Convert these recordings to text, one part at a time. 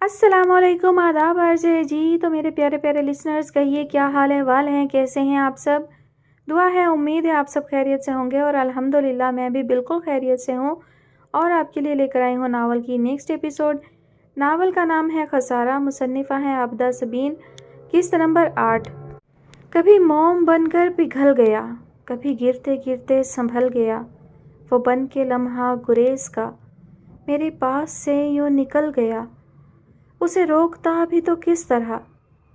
السلام علیکم، آداب عرض ہے جی۔ تو میرے پیارے پیارے لسنرز، کہیے کیا حال احوال ہیں، کیسے ہیں آپ سب؟ دعا ہے، امید ہے آپ سب خیریت سے ہوں گے، اور الحمدللہ میں بھی بالکل خیریت سے ہوں، اور آپ کے لیے لے کر آئی ہوں ناول کی نیکسٹ ایپیسوڈ۔ ناول کا نام ہے خسارہ، مصنفہ ہیں عابدہ سبین، قسط نمبر 8۔ کبھی موم بن کر پگھل گیا، کبھی گرتے گرتے سنبھل گیا، وہ بن کے لمحہ گریز کا میرے پاس سے یوں نکل گیا۔ اسے روکتا بھی تو کس طرح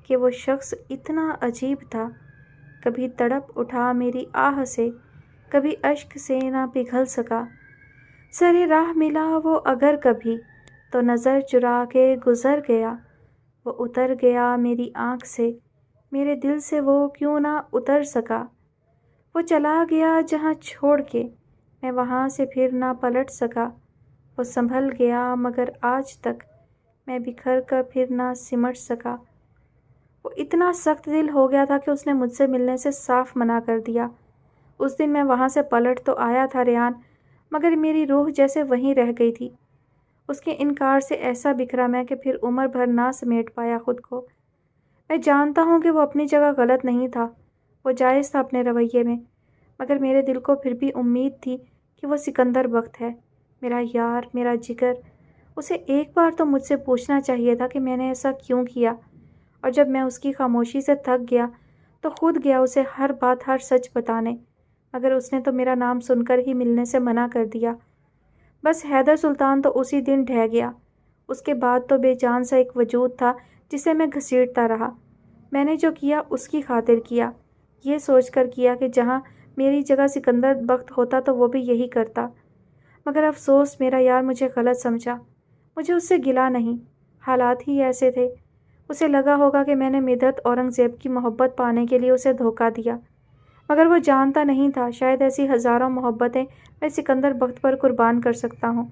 کہ وہ شخص اتنا عجیب تھا، کبھی تڑپ اٹھا میری آہ سے، کبھی اشک سے نہ پگھل سکا۔ سرِ راہ ملا وہ اگر کبھی، تو نظر چرا کے گزر گیا۔ وہ اتر گیا میری آنکھ سے، میرے دل سے وہ کیوں نہ اتر سکا۔ وہ چلا گیا جہاں چھوڑ کے، میں وہاں سے پھر نہ پلٹ سکا۔ وہ سنبھل گیا مگر آج تک میں بکھر کر پھر نہ سمٹ سکا۔ وہ اتنا سخت دل ہو گیا تھا کہ اس نے مجھ سے ملنے سے صاف منع کر دیا۔ اس دن میں وہاں سے پلٹ تو آیا تھا ریان، مگر میری روح جیسے وہیں رہ گئی تھی۔ اس کے انکار سے ایسا بکھرا میں کہ پھر عمر بھر نہ سمیٹ پایا خود کو۔ میں جانتا ہوں کہ وہ اپنی جگہ غلط نہیں تھا، وہ جائز تھا اپنے رویے میں، مگر میرے دل کو پھر بھی امید تھی کہ وہ سکندر بخت ہے، میرا یار، میرا جگر۔ اسے ایک بار تو مجھ سے پوچھنا چاہیے تھا کہ میں نے ایسا کیوں کیا، اور جب میں اس کی خاموشی سے تھک گیا تو خود گیا اسے ہر بات، ہر سچ بتانے، مگر اس نے تو میرا نام سن کر ہی ملنے سے منع کر دیا۔ بس حیدر سلطان تو اسی دن ڈھہ گیا۔ اس کے بعد تو بے جان سا ایک وجود تھا جسے میں گھسیٹتا رہا۔ میں نے جو کیا اس کی خاطر کیا، یہ سوچ کر کیا کہ جہاں میری جگہ سکندر بخت ہوتا تو وہ بھی یہی کرتا، مگر افسوس میرا یار مجھے غلط سمجھا۔ مجھے اس سے گلہ نہیں، حالات ہی ایسے تھے۔ اسے لگا ہوگا کہ میں نے مدحت اورنگزیب کی محبت پانے کے لیے اسے دھوکہ دیا، مگر وہ جانتا نہیں تھا شاید ایسی ہزاروں محبتیں میں سکندر بخت پر قربان کر سکتا ہوں۔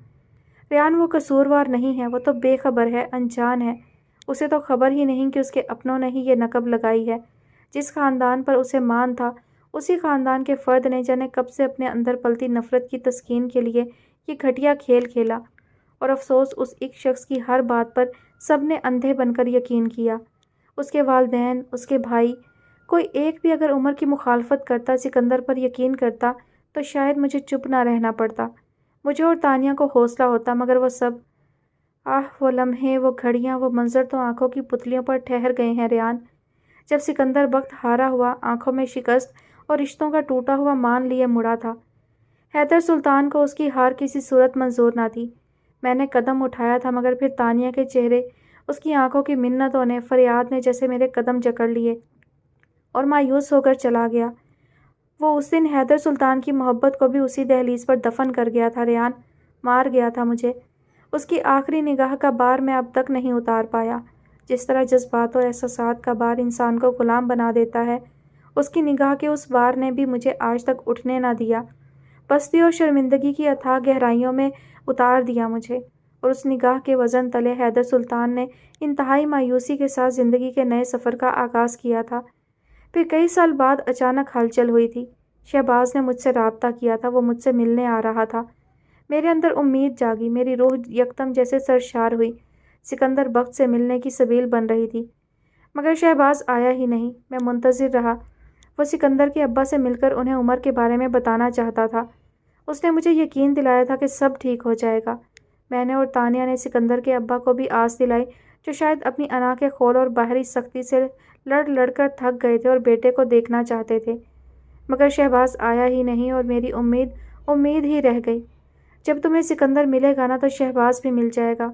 ریان وہ قصوروار نہیں ہے، وہ تو بے خبر ہے، انجان ہے۔ اسے تو خبر ہی نہیں کہ اس کے اپنوں نے ہی یہ نقب لگائی ہے۔ جس خاندان پر اسے مان تھا، اسی خاندان کے فرد نے جانے کب سے اپنے اندر پلتی نفرت کی تسکین کے لیے یہ گھٹیا کھیل کھیلا، اور افسوس اس ایک شخص کی ہر بات پر سب نے اندھے بن کر یقین کیا۔ اس کے والدین، اس کے بھائی، کوئی ایک بھی اگر عمر کی مخالفت کرتا، سکندر پر یقین کرتا، تو شاید مجھے چپ نہ رہنا پڑتا، مجھے اور تانیہ کو حوصلہ ہوتا، مگر وہ سب، وہ لمحے، وہ گھڑیاں، وہ منظر تو آنکھوں کی پتلیوں پر ٹھہر گئے ہیں ریان۔ جب سکندر بخت ہارا ہوا، آنکھوں میں شکست اور رشتوں کا ٹوٹا ہوا مان لیے مڑا تھا، حیدر سلطان کو اس کی ہار کسی صورت منظور نہ تھی۔ میں نے قدم اٹھایا تھا، مگر پھر تانیہ کے چہرے، اس کی آنکھوں کی منتوں نے، فریاد نے جیسے میرے قدم جکڑ لیے اور مایوس ہو کر چلا گیا۔ وہ اس دن حیدر سلطان کی محبت کو بھی اسی دہلیز پر دفن کر گیا تھا ریان، مار گیا تھا مجھے۔ اس کی آخری نگاہ کا بار میں اب تک نہیں اتار پایا۔ جس طرح جذبات اور احساسات کا بار انسان کو غلام بنا دیتا ہے، اس کی نگاہ کے اس بار نے بھی مجھے آج تک اٹھنے نہ دیا، پستی اور شرمندگی کی اتھاہ گہرائیوں میں اتار دیا مجھے۔ اور اس نگاہ کے وزن تلے حیدر سلطان نے انتہائی مایوسی کے ساتھ زندگی کے نئے سفر کا آغاز کیا تھا۔ پھر کئی سال بعد اچانک ہلچل ہوئی تھی۔ شہباز نے مجھ سے رابطہ کیا تھا، وہ مجھ سے ملنے آ رہا تھا۔ میرے اندر امید جاگی، میری روح یکدم جیسے سرشار ہوئی، سکندر بخت سے ملنے کی سبیل بن رہی تھی، مگر شہباز آیا ہی نہیں۔ میں منتظر رہا۔ وہ سکندر کے ابا سے مل کر انہیں عمر کے بارے میں بتانا چاہتا تھا۔ اس نے مجھے یقین دلایا تھا کہ سب ٹھیک ہو جائے گا۔ میں نے اور تانیہ نے سکندر کے ابا کو بھی آس دلائی، جو شاید اپنی انا کے خول اور باہری سختی سے لڑ لڑ کر تھک گئے تھے اور بیٹے کو دیکھنا چاہتے تھے، مگر شہباز آیا ہی نہیں، اور میری امید ہی رہ گئی۔ جب تمہیں سکندر ملے گا نا تو شہباز بھی مل جائے گا۔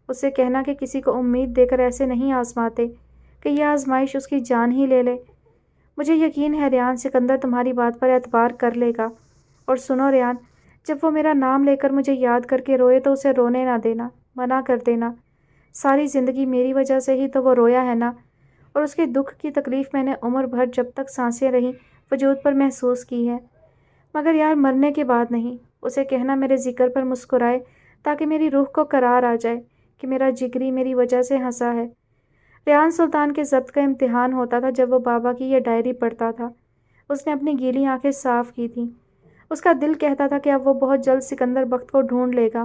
اسے کہنا کہ کسی کو امید دے کر ایسے نہیں آزماتے کہ یہ آزمائش اس کی جان ہی لے لے۔ مجھے یقین ہے ریان، سکندر تمہاری بات پر اعتبار کر لے گا۔ اور سنو ریان، جب وہ میرا نام لے کر مجھے یاد کر کے روئے تو اسے رونے نہ دینا، منع کر دینا۔ ساری زندگی میری وجہ سے ہی تو وہ رویا ہے نا، اور اس کے دکھ کی تکلیف میں نے عمر بھر جب تک سانسیں رہیں وجود پر محسوس کی ہے، مگر یار مرنے کے بعد نہیں۔ اسے کہنا میرے ذکر پر مسکرائے تاکہ میری روح کو قرار آ جائے کہ میرا جگری میری وجہ سے ہنسا ہے۔ ریان سلطان کے ضبط کا امتحان ہوتا تھا جب وہ بابا کی یہ ڈائری پڑھتا تھا۔ اس نے اپنی گیلی آنکھیں صاف کی تھیں۔ اس کا دل کہتا تھا کہ اب وہ بہت جلد سکندر بخت کو ڈھونڈ لے گا۔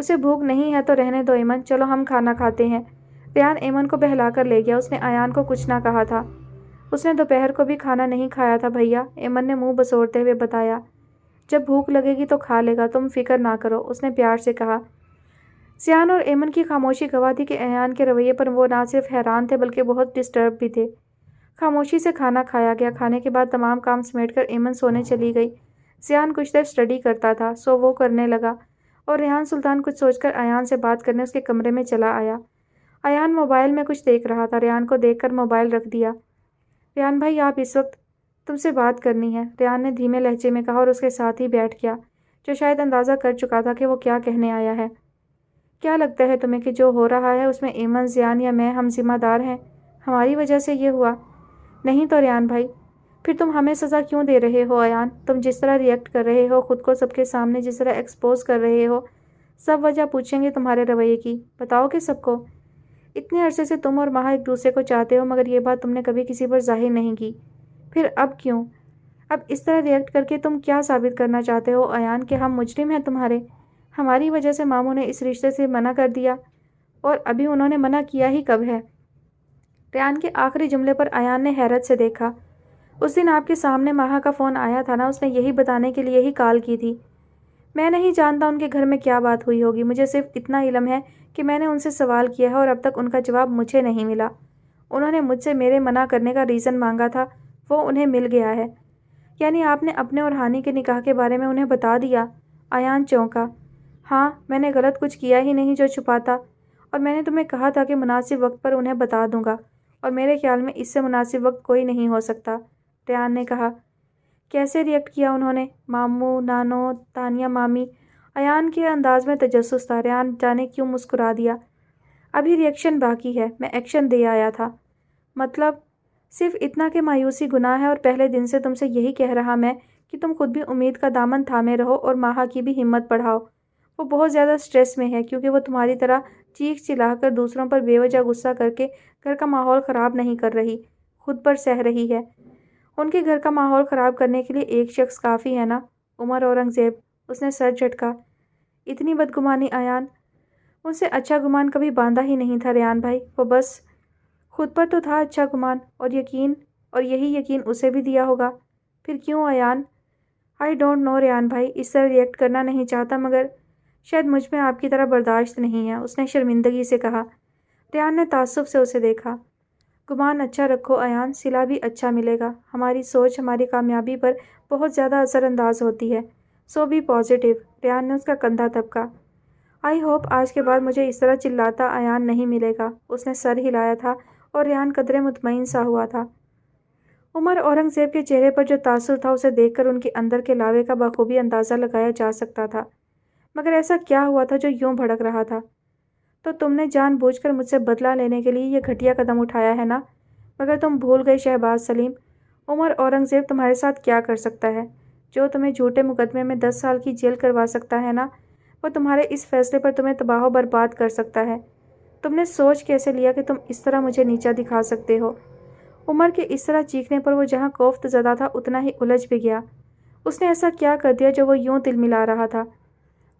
اسے بھوک نہیں ہے تو رہنے دو ایمن، چلو ہم کھانا کھاتے ہیں۔ ریان ایمن کو بہلا کر لے گیا۔ اس نے ایان کو کچھ نہ کہا تھا۔ اس نے دوپہر کو بھی کھانا نہیں کھایا تھا بھیا، ایمن نے منہ بسوڑتے ہوئے بتایا۔ جب بھوک لگے گی تو کھا لے گا، تم فکر نہ کرو، اس نے پیار سے کہا۔ سیان اور ایمن کی خاموشی گواہ تھی کہ ایان کے رویے پر وہ نہ صرف حیران تھے بلکہ بہت ڈسٹرب بھی تھے۔ خاموشی سے کھانا کھایا گیا۔ کھانے کے بعد تمام کام سمیٹ کر ایمن سونے چلی گئی۔ سیان کچھ دیر اسٹڈی کرتا تھا، سو وہ کرنے لگا، اور ریحان سلطان کچھ سوچ کر ایان سے بات کرنے اس کے کمرے میں چلا آیا۔ ایان موبائل میں کچھ دیکھ رہا تھا۔ ریحان کو دیکھ کر موبائل رکھ دیا۔ ریحان بھائی آپ اس وقت تم سے بات کرنی ہے، ریحان نے دھیمے لہجے میں کہا اور اس کے ساتھ ہی بیٹھ گیا، جو شاید اندازہ کر چکا تھا کہ وہ کیا کہنے آیا ہے۔ کیا لگتا ہے تمہیں کہ جو ہو رہا ہے اس میں ایمن، زیان یا میں ہم ذمہ دار ہیں؟ ہماری وجہ سے یہ ہوا؟ نہیں تو ریحان بھائی، پھر تم ہمیں سزا کیوں دے رہے ہو ایان؟ تم جس طرح ریئیکٹ کر رہے ہو، خود کو سب کے سامنے جس طرح ایکسپوز کر رہے ہو، سب وجہ پوچھیں گے تمہارے رویے کی، بتاؤ کہ سب کو۔ اتنے عرصے سے تم اور مہا ایک دوسرے کو چاہتے ہو، مگر یہ بات تم نے کبھی کسی پر ظاہر نہیں کی، پھر اب کیوں؟ اب اس طرح ریئیکٹ کر کے تم کیا ثابت کرنا چاہتے ہو ایان، کہ ہم مجرم ہیں تمہارے؟ ہماری وجہ سے ماموں نے اس رشتے سے منع کر دیا، اور ابھی انہوں نے منع کیا ہی کب ہے؟ ریان کے آخری جملے پر ایان نے حیرت سے دیکھا۔ اس دن آپ کے سامنے ماہا کا فون آیا تھا نا، اس نے یہی بتانے کے لیے ہی کال کی تھی۔ میں نہیں جانتا ان کے گھر میں کیا بات ہوئی ہوگی، مجھے صرف اتنا علم ہے کہ میں نے ان سے سوال کیا ہے اور اب تک ان کا جواب مجھے نہیں ملا۔ انہوں نے مجھ سے میرے منع کرنے کا ریزن مانگا تھا، وہ انہیں مل گیا ہے۔ یعنی آپ نے اپنے اور ہانی کے نکاح کے بارے میں انہیں بتا دیا؟ ایان چونکا۔ ہاں، میں نے غلط کچھ کیا ہی نہیں جو چھپاتا، اور میں نے تمہیں کہا تھا کہ مناسب وقت پر انہیں بتا دوں گا، اور میرے خیال میں اس سے مناسب وقت کوئی نہیں ہو سکتا، ریان نے کہا۔ کیسے ریئیکٹ کیا انہوں نے؟ ماموں، نانو، تانیہ مامی؟ ایان کے انداز میں تجسس تھا۔ ریان جانے کیوں مسکرا دیا۔ ابھی ریئیکشن باقی ہے، میں ایکشن دے آیا تھا۔ مطلب؟ صرف اتنا کہ مایوسی گناہ ہے، اور پہلے دن سے تم سے یہی کہہ رہا میں کہ تم خود بھی امید کا دامن تھامے رہو اور ماہا کی بھی ہمت بڑھاؤ۔ وہ بہت زیادہ سٹریس میں ہے، کیونکہ وہ تمہاری طرح چیخ چلا کر دوسروں پر بے وجہ غصہ کر کے گھر کا ماحول خراب نہیں کر رہی، خود پر سہ رہی ہے۔ ان کے گھر کا ماحول خراب کرنے کے لیے ایک شخص کافی ہے نا، عمر اورنگزیب۔ اس نے سر جھٹکا۔ اتنی بدگمانی ایان؟ ان سے اچھا گمان کبھی باندھا ہی نہیں تھا ریان بھائی، وہ بس خود پر تو تھا اچھا گمان، اور یقین، اور یہی یقین اسے بھی دیا ہوگا۔ پھر کیوں Ayan? I don't know Rayan بھائی، اس طرح ریئیکٹ کرنا نہیں چاہتا، مگر شاید مجھ میں آپ کی طرح برداشت نہیں ہے، اس نے شرمندگی سے کہا۔ ریان نے تعصب سے اسے دیکھا۔ گمان اچھا رکھو ایان، صلہ بھی اچھا ملے گا۔ ہماری سوچ ہماری کامیابی پر بہت زیادہ اثر انداز ہوتی ہے، سو بی پازیٹیو۔ ریان نے اس کا کندھا تھپکا۔ آئی ہوپ آج کے بعد مجھے اس طرح چلاتا ایان نہیں ملے گا۔ اس نے سر ہلایا تھا اور ریان قدرے مطمئن سا ہوا تھا۔ عمر اورنگزیب کے چہرے پر جو تاثر تھا اسے دیکھ کر ان کے اندر کے لاوے کا بخوبی اندازہ لگایا جا سکتا تھا، مگر ایسا کیا ہوا تھا جو یوں بھڑک رہا تھا؟ تو تم نے جان بوجھ کر مجھ سے بدلہ لینے کے لیے یہ گھٹیا قدم اٹھایا ہے نا؟ مگر تم بھول گئے شہباز سلیم، عمر اورنگزیب تمہارے ساتھ کیا کر سکتا ہے؟ جو تمہیں جھوٹے مقدمے میں 10 سال کی جیل کروا سکتا ہے نا، وہ تمہارے اس فیصلے پر تمہیں تباہ و برباد کر سکتا ہے۔ تم نے سوچ کیسے لیا کہ تم اس طرح مجھے نیچا دکھا سکتے ہو؟ عمر کے اس طرح چیخنے پر وہ جہاں کوفت زدہ تھا اتنا ہی الجھ بھی گیا۔ اس نے ایسا کیا کر دیا جو وہ یوں دل ملا رہا تھا؟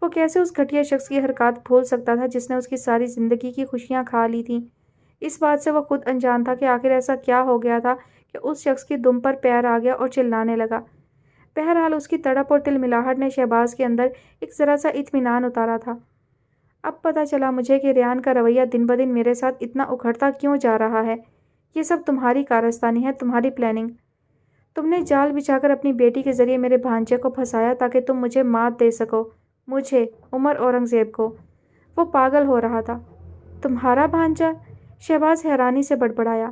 وہ کیسے اس گھٹیا شخص کی حرکات بھول سکتا تھا جس نے اس کی ساری زندگی کی خوشیاں کھا لی تھیں؟ اس بات سے وہ خود انجان تھا کہ آخر ایسا کیا ہو گیا تھا کہ اس شخص کی دم پر پیر آ گیا اور چلانے لگا۔ بہرحال اس کی تڑپ اور تل ملاہٹ نے شہباز کے اندر ایک ذرا سا اطمینان اتارا تھا۔ اب پتہ چلا مجھے کہ ریان کا رویہ دن بدن میرے ساتھ اتنا اکھڑتا کیوں جا رہا ہے۔ یہ سب تمہاری کارستانی ہے، تمہاری پلاننگ۔ تم نے جال بچھا کر اپنی بیٹی کے ذریعے میرے بھانجے کو پھنسایا تاکہ تم مجھے مات دے سکو، مجھے، عمر اورنگزیب کو۔ وہ پاگل ہو رہا تھا۔ تمہارا بھانجا؟ شہباز حیرانی سے بڑبڑایا۔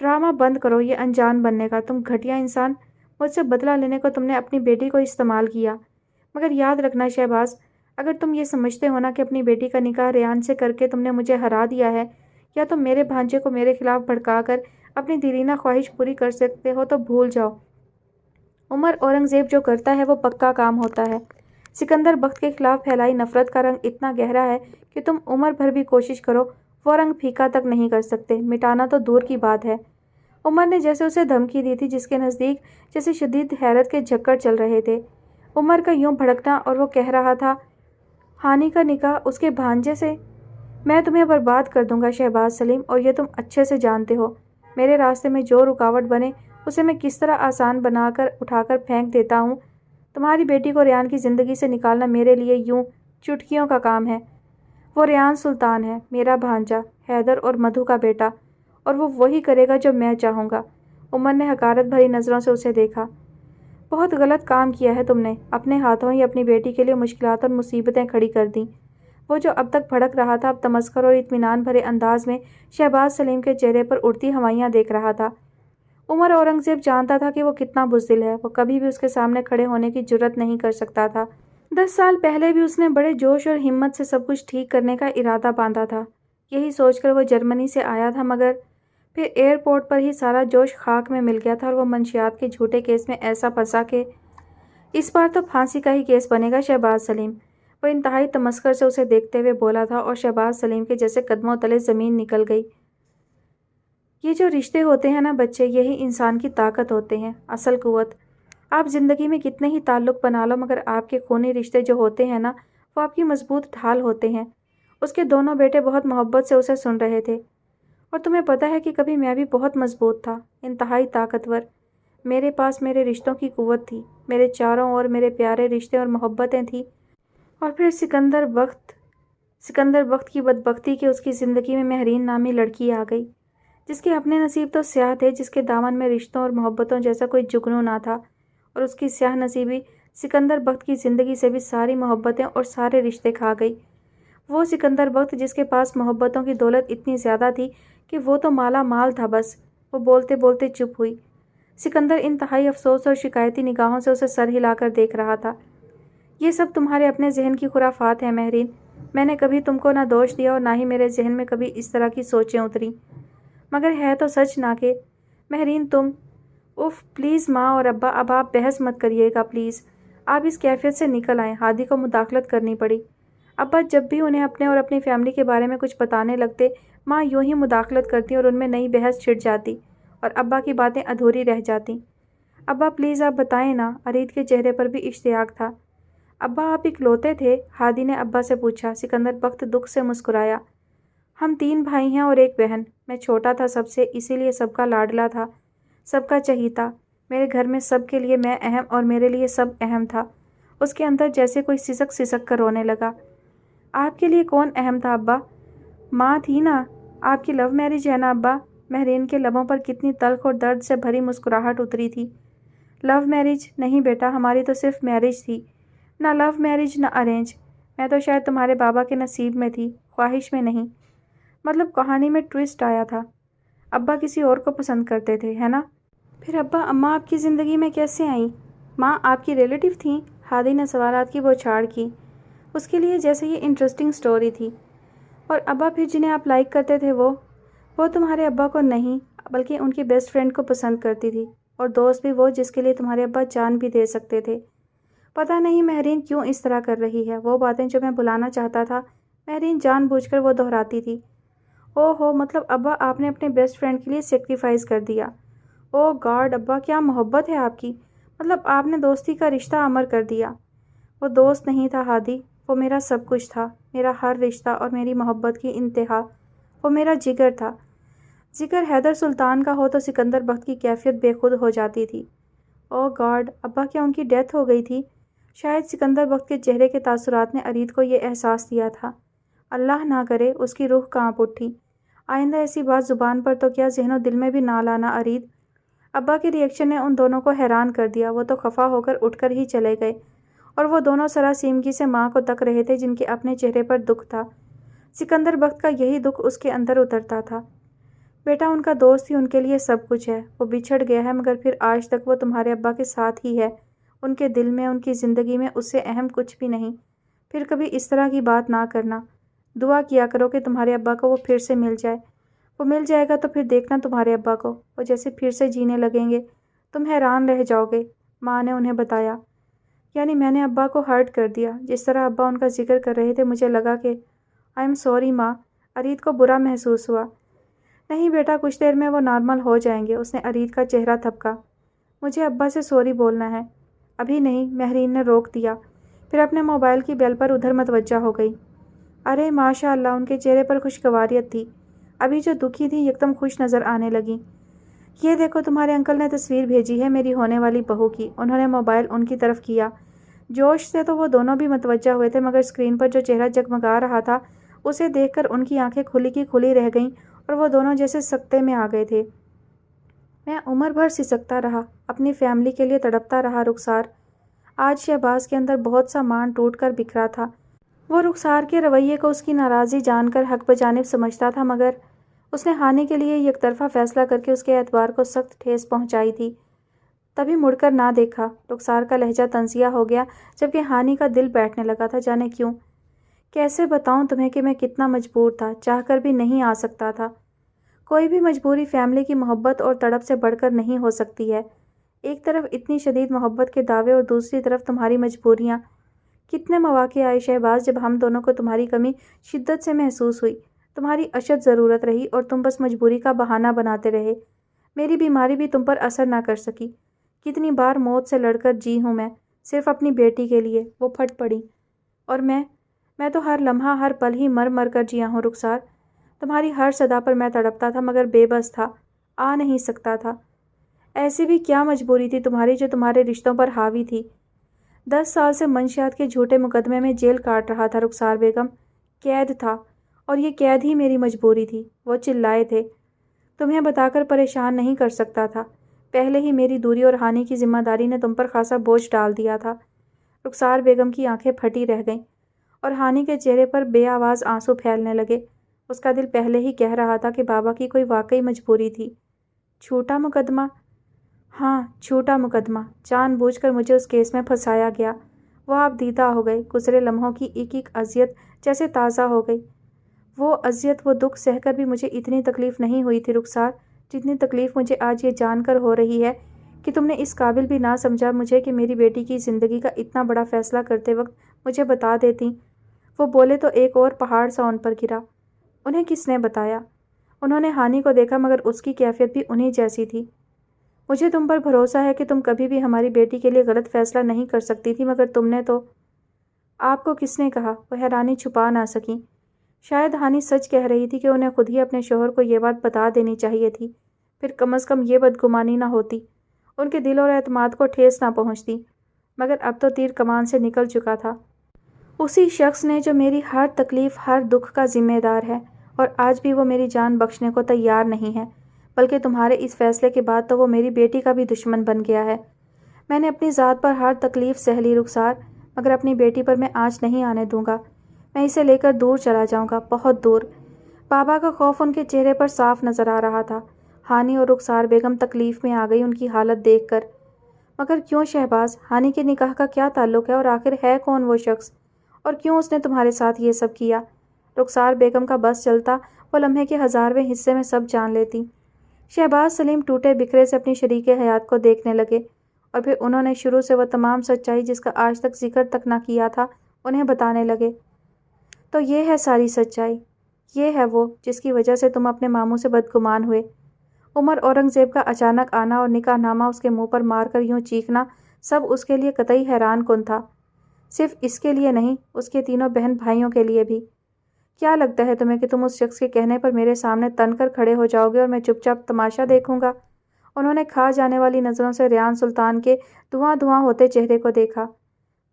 ڈرامہ بند کرو یہ انجان بننے کا، تم گھٹیا انسان، مجھ سے بدلہ لینے کو تم نے اپنی بیٹی کو استعمال کیا۔ مگر یاد رکھنا شہباز، اگر تم یہ سمجھتے ہو نا کہ اپنی بیٹی کا نکاح ریان سے کر کے تم نے مجھے ہرا دیا ہے، یا تم میرے بھانجے کو میرے خلاف بھڑکا کر اپنی دیرینہ خواہش پوری کر سکتے ہو، تو بھول جاؤ۔ عمر اورنگزیب جو کرتا ہے وہ پکا کام ہوتا ہے۔ سکندر بخت کے خلاف پھیلائی نفرت کا رنگ اتنا گہرا ہے کہ تم عمر بھر بھی کوشش کرو وہ رنگ پھیکا تک نہیں کر سکتے، مٹانا تو دور کی بات ہے۔ عمر نے جیسے اسے دھمکی دی تھی، جس کے نزدیک جیسے شدید حیرت کے جھکڑ چل رہے تھے۔ عمر کا یوں بھڑکنا اور وہ کہہ رہا تھا ہانی کا نکاح اس کے بھانجے سے؟ میں تمہیں برباد کر دوں گا شہباز سلیم، اور یہ تم اچھے سے جانتے ہو۔ میرے راستے میں جو رکاوٹ بنے اسے میں کس طرح آسان بنا کر اٹھا کر پھینک دیتا ہوں۔ تمہاری بیٹی کو ریان کی زندگی سے نکالنا میرے لیے یوں چٹکیوں کا کام ہے۔ وہ ریان سلطان ہے، میرا بھانجا، حیدر اور مدھو کا بیٹا، اور وہ وہی کرے گا جو میں چاہوں گا۔ عمر نے حقارت بھری نظروں سے اسے دیکھا۔ بہت غلط کام کیا ہے تم نے، اپنے ہاتھوں ہی اپنی بیٹی کے لیے مشکلات اور مصیبتیں کھڑی کر دیں۔ وہ جو اب تک بھڑک رہا تھا اب تمسخر اور اطمینان بھرے انداز میں شہباز سلیم کے چہرے پر اڑتی ہوائیاں دیکھ رہا تھا۔ عمر اورنگزیب جانتا تھا کہ وہ کتنا بزدل ہے، وہ کبھی بھی اس کے سامنے کھڑے ہونے کی جرت نہیں کر سکتا تھا۔ 10 سال پہلے بھی اس نے بڑے جوش اور ہمت سے سب کچھ ٹھیک کرنے کا ارادہ باندھا تھا۔ یہی سوچ کر وہ جرمنی سے آیا تھا، مگر پھر ایئرپورٹ پر ہی سارا جوش خاک میں مل گیا تھا، اور وہ منشیات کے جھوٹے کیس میں ایسا پھنسا کہ اس بار تو پھانسی کا ہی کیس بنے گا شہباز سلیم۔ وہ انتہائی تمسخر سے اسے دیکھتے ہوئے بولا تھا، اور شہباز سلیم کے جیسے قدموں تلے زمین نکل گئی۔ یہ جو رشتے ہوتے ہیں نا بچے، یہی انسان کی طاقت ہوتے ہیں، اصل قوت۔ آپ زندگی میں کتنے ہی تعلق بنا لو، مگر آپ کے خونی رشتے جو ہوتے ہیں نا، وہ آپ کی مضبوط ڈھال ہوتے ہیں۔ اس کے دونوں بیٹے بہت محبت سے اسے سن رہے تھے۔ اور تمہیں پتہ ہے کہ کبھی میں بھی بہت مضبوط تھا، انتہائی طاقتور۔ میرے پاس میرے رشتوں کی قوت تھی، میرے چاروں اور میرے پیارے رشتے اور محبتیں تھیں۔ اور پھر سکندر بخت کی بدبختی کہ اس کی زندگی میں مہرین نامی لڑکی آ گئی، جس کے اپنے نصیب تو سیاہ تھے، جس کے دامن میں رشتوں اور محبتوں جیسا کوئی جگنو نہ تھا، اور اس کی سیاہ نصیبی سکندر بخت کی زندگی سے بھی ساری محبتیں اور سارے رشتے کھا گئی۔ وہ سکندر بخت جس کے پاس محبتوں کی دولت اتنی زیادہ تھی کہ وہ تو مالا مال تھا بس۔ وہ بولتے بولتے چپ ہوئی۔ سکندر انتہائی افسوس اور شکایتی نگاہوں سے اسے سر ہلا کر دیکھ رہا تھا۔ یہ سب تمہارے اپنے ذہن کی خرافات ہیں مہرین، میں نے کبھی تم کو نہ دوش دیا اور نہ ہی میرے ذہن میں کبھی اس طرح کی سوچیں اتری، مگر ہے تو سچ نہ کہ مہرین تم… اف پلیز ماں اور ابا، اب آپ بحث مت کریے گا پلیز۔ آپ اس کیفیت سے نکل آئیں۔ ہادی کو مداخلت کرنی پڑی۔ ابا جب بھی انہیں اپنے اور اپنی فیملی کے بارے میں کچھ بتانے لگتے، ماں یوں ہی مداخلت کرتی اور ان میں نئی بحث چھڑ جاتی، اور ابا کی باتیں ادھوری رہ جاتی۔ ابا پلیز آپ بتائیں نا، ارید کے چہرے پر بھی اشتیاق تھا۔ ابا آپ اکلوتے تھے؟ ہادی نے ابا سے پوچھا۔ سکندر بخت دکھ سے مسکرایا۔ ہم 3 بھائی ہیں اور ایک بہن، میں چھوٹا تھا سب سے، اسی لیے سب کا لاڈلا تھا، سب کا چہیتا۔ میرے گھر میں سب کے لیے میں اہم اور میرے لیے سب اہم تھا۔ اس کے اندر جیسے کوئی سسک سسک کر رونے لگا۔ آپ کے لیے کون اہم تھا ابا؟ ماں تھی نا۔ آپ کی لو میرج ہے نا ابا؟ مہرین کے لبوں پر کتنی تلخ اور درد سے بھری مسکراہٹ اتری تھی۔ لو میرج نہیں بیٹا، ہماری تو صرف میرج تھی، نہ لو میرج نہ ارینج۔ میں تو شاید تمہارے بابا کے نصیب میں تھی، خواہش میں نہیں۔ مطلب کہانی میں ٹویسٹ آیا تھا، ابا کسی اور کو پسند کرتے تھے، ہے نا؟ پھر ابا اماں آپ کی زندگی میں کیسے آئیں؟ ماں آپ کی ریلیٹیو تھیں؟ ہادی نے سوالات کی بوچھاڑ کی، اس کے لیے جیسے یہ انٹرسٹنگ سٹوری تھی۔ اور ابا پھر جنہیں آپ لائک کرتے تھے وہ تمہارے ابا کو نہیں بلکہ ان کی بیسٹ فرینڈ کو پسند کرتی تھی، اور دوست بھی وہ جس کے لیے تمہارے ابا جان بھی دے سکتے تھے۔ پتہ نہیں مہرین کیوں اس طرح کر رہی ہے، وہ باتیں جو میں بلانا چاہتا تھا مہرین جان بوجھ کر وہ دہراتی تھی۔ او ہو، مطلب ابا آپ نے اپنے بیسٹ فرینڈ کے لیے سیکریفائز کر دیا۔ او گاڈ ابا، کیا محبت ہے آپ کی، مطلب آپ نے دوستی کا رشتہ امر کر دیا۔ وہ دوست نہیں تھا ہادی، وہ میرا سب کچھ تھا، میرا ہر رشتہ اور میری محبت کی انتہا۔ وہ میرا جگر تھا۔ ذکر حیدر سلطان کا ہو تو سکندر بخت کی کیفیت بے خود ہو جاتی تھی۔ او گاڈ ابا، کیا ان کی ڈیتھ ہو گئی تھی؟ شاید سکندر بخت کے چہرے کے تاثرات نے ارید کو یہ احساس دیا تھا۔ اللہ نہ کرے، اس کی روح کانپ اٹھی۔ آئندہ ایسی بات زبان پر تو کیا ذہن و دل میں بھی نہ لانا ارید۔ ابا کے ریئیکشن نے ان دونوں کو حیران کر دیا۔ وہ تو خفا ہو کر اٹھ کر ہی چلے گئے، اور وہ دونوں سراسیمگی سے ماں کو تک رہے تھے جن کے اپنے چہرے پر دکھ تھا۔ سکندر بخت کا یہی دکھ اس کے اندر اترتا تھا۔ بیٹا ان کا دوست ہی ان کے لیے سب کچھ ہے۔ وہ بچھڑ گیا ہے مگر پھر آج تک وہ تمہارے ابا کے ساتھ ہی ہے، ان کے دل میں، ان کی زندگی میں اس سے اہم کچھ بھی نہیں۔ پھر کبھی اس طرح کی بات نہ کرنا۔ دعا کیا کرو کہ تمہارے ابا کو وہ پھر سے مل جائے۔ وہ مل جائے گا تو پھر دیکھنا تمہارے ابا کو، وہ جیسے پھر سے جینے لگیں گے، تم حیران رہ جاؤ گے۔ ماں نے انہیں بتایا۔ یعنی میں نے ابا کو ہرٹ کر دیا؟ جس طرح ابا ان کا ذکر کر رہے تھے مجھے لگا کہ آئی ایم سوری ماں۔ ارید کو برا محسوس ہوا۔ نہیں بیٹا، کچھ دیر میں وہ نارمل ہو جائیں گے۔ اس نے ارید کا چہرہ تھپکا۔ مجھے ابا سے سوری بولنا ہے۔ ابھی نہیں، مہرین نے روک دیا۔ پھر اپنے موبائل کی بیل پر ادھر متوجہ ہو گئی۔ ارے ماشاء اللہ، ان کے چہرے پر خوشگواریت تھی۔ ابھی جو دکھی تھی یکدم خوش نظر آنے لگیں۔ یہ دیکھو، تمہارے انکل نے تصویر بھیجی ہے میری ہونے والی بہو کی۔ انہوں نے موبائل ان کی طرف کیا۔ جوش سے تو وہ دونوں بھی متوجہ ہوئے تھے، مگر اسکرین پر جو چہرہ جگمگا رہا تھا اسے دیکھ کر ان کی آنکھیں کھلی کی کھلی رہ گئیں اور وہ دونوں جیسے سکتے میں آ گئے تھے۔ میں عمر بھر سسکتا رہا، اپنی فیملی کے لیے تڑپتا رہا رخسار۔ آج شہباز کے اندر بہت سا مان ٹوٹ کر بکھرا تھا۔ وہ رخسار کے رویے کو اس کی ناراضی جان کر حق بجانب سمجھتا تھا، مگر اس نے ہانی کے لیے یک طرفہ فیصلہ کر کے اس کے اعتبار کو سخت ٹھیس پہنچائی تھی۔ تبھی مڑ کر نہ دیکھا۔ رخسار کا لہجہ تنزیہ ہو گیا، جبکہ ہانی کا دل بیٹھنے لگا تھا، جانے کیوں۔ کیسے بتاؤں تمہیں کہ میں کتنا مجبور تھا، چاہ کر بھی نہیں آ سکتا تھا۔ کوئی بھی مجبوری فیملی کی محبت اور تڑپ سے بڑھ کر نہیں ہو سکتی ہے۔ ایک طرف اتنی شدید محبت کے دعوے اور دوسری طرف تمہاری مجبوریاں۔ کتنے مواقع آئے شہباز جب ہم دونوں کو تمہاری کمی شدت سے محسوس ہوئی، تمہاری اشد ضرورت رہی اور تم بس مجبوری کا بہانہ بناتے رہے۔ میری بیماری بھی تم پر اثر نہ کر سکی۔ کتنی بار موت سے لڑ کر جی ہوں میں، صرف اپنی بیٹی کے لیے۔ وہ پھٹ پڑی۔ اور میں تو ہر لمحہ ہر پل ہی مر مر کر جیا ہوں رخسار۔ تمہاری ہر صدا پر میں تڑپتا تھا، مگر بے بس تھا، آ نہیں سکتا تھا۔ ایسی بھی کیا مجبوری تھی تمہاری جو تمہارے رشتوں پر حاوی تھی؟ 10 سال سے منشیات کے جھوٹے مقدمے میں جیل کاٹ رہا تھا رخسار بیگم، قید تھا، اور یہ قید ہی میری مجبوری تھی۔ وہ چلائے تھے۔ تمہیں بتا کر پریشان نہیں کر سکتا تھا۔ پہلے ہی میری دوری اور ہانی کی ذمہ داری نے تم پر خاصا بوجھ ڈال دیا تھا۔ رخسار بیگم کی آنکھیں پھٹی رہ گئیں اور ہانی کے چہرے پر بے آواز آنسو پھیلنے لگے۔ اس کا دل پہلے ہی کہہ رہا تھا کہ بابا کی کوئی واقعی مجبوری تھی۔ جھوٹا مقدمہ؟ ہاں، جھوٹا مقدمہ۔ جان بوجھ کر مجھے اس کیس میں پھنسایا گیا۔ وہ آپ دیدہ ہو گئے۔ گزرے لمحوں کی ایک ایک اذیت جیسے تازہ ہو گئی۔ وہ اذیت، وہ دکھ سہ کر بھی مجھے اتنی تکلیف نہیں ہوئی تھی رخسار، جتنی تکلیف مجھے آج یہ جان کر ہو رہی ہے کہ تم نے اس قابل بھی نہ سمجھا مجھے کہ میری بیٹی کی زندگی کا اتنا بڑا فیصلہ کرتے وقت مجھے بتا دیتی۔ وہ بولے تو ایک اور پہاڑ سا ان پر گرا۔ انہیں کس نے بتایا؟ انہوں نے ہانی کو دیکھا، مگر اس کی کیفیت بھی انہی جیسی تھی۔ مجھے تم پر بھروسہ ہے کہ تم کبھی بھی ہماری بیٹی کے لیے غلط فیصلہ نہیں کر سکتی تھی، مگر تم نے تو… آپ کو کس نے کہا؟ وہ حیرانی چھپا نہ سکیں۔ شاید ہانی سچ کہہ رہی تھی کہ انہیں خود ہی اپنے شوہر کو یہ بات بتا دینی چاہیے تھی، پھر کم از کم یہ بدگمانی نہ ہوتی، ان کے دل اور اعتماد کو ٹھیس نہ پہنچتی۔ مگر اب تو تیر کمان سے نکل چکا تھا۔ اسی شخص نے جو میری ہر تکلیف، ہر دکھ کا ذمہ دار ہے، اور آج بھی وہ میری جان بخشنے کو تیار نہیں ہے، بلکہ تمہارے اس فیصلے کے بعد تو وہ میری بیٹی کا بھی دشمن بن گیا ہے۔ میں نے اپنی ذات پر ہر تکلیف سہ لی رخسار، مگر اپنی بیٹی پر میں آنچ نہیں آنے دوں گا۔ میں اسے لے کر دور چلا جاؤں گا، بہت دور۔ بابا کا خوف ان کے چہرے پر صاف نظر آ رہا تھا۔ ہانی اور رخسار بیگم تکلیف میں آ گئی ان کی حالت دیکھ کر۔ مگر کیوں شہباز؟ ہانی کے نکاح کا کیا تعلق ہے، اور آخر ہے کون وہ شخص، اور کیوں اس نے تمہارے ساتھ یہ سب کیا؟ رخسار بیگم کا بس چلتا، وہ لمحے کے 1000ویں حصے میں سب جان لیتی۔ شہباز سلیم ٹوٹے بکھرے سے اپنی شریک حیات کو دیکھنے لگے، اور پھر انہوں نے شروع سے وہ تمام سچائی جس کا آج تک ذکر تک نہ کیا تھا انہیں بتانے لگے۔ تو یہ ہے ساری سچائی، یہ ہے وہ جس کی وجہ سے تم اپنے ماموں سے بدگمان ہوئے۔ عمر اورنگزیب کا اچانک آنا اور نکاح نامہ اس کے منہ پر مار کر یوں چیخنا، سب اس کے لیے قطعی حیران کن تھا۔ صرف اس کے لیے نہیں، اس کے تینوں بہن بھائیوں کے لیے بھی۔ کیا لگتا ہے تمہیں کہ تم اس شخص کے کہنے پر میرے سامنے تن کر کھڑے ہو جاؤ گے اور میں چپ چاپ تماشا دیکھوں گا؟ انہوں نے کھا جانے والی نظروں سے ریان سلطان کے دھواں دھواں ہوتے چہرے کو دیکھا۔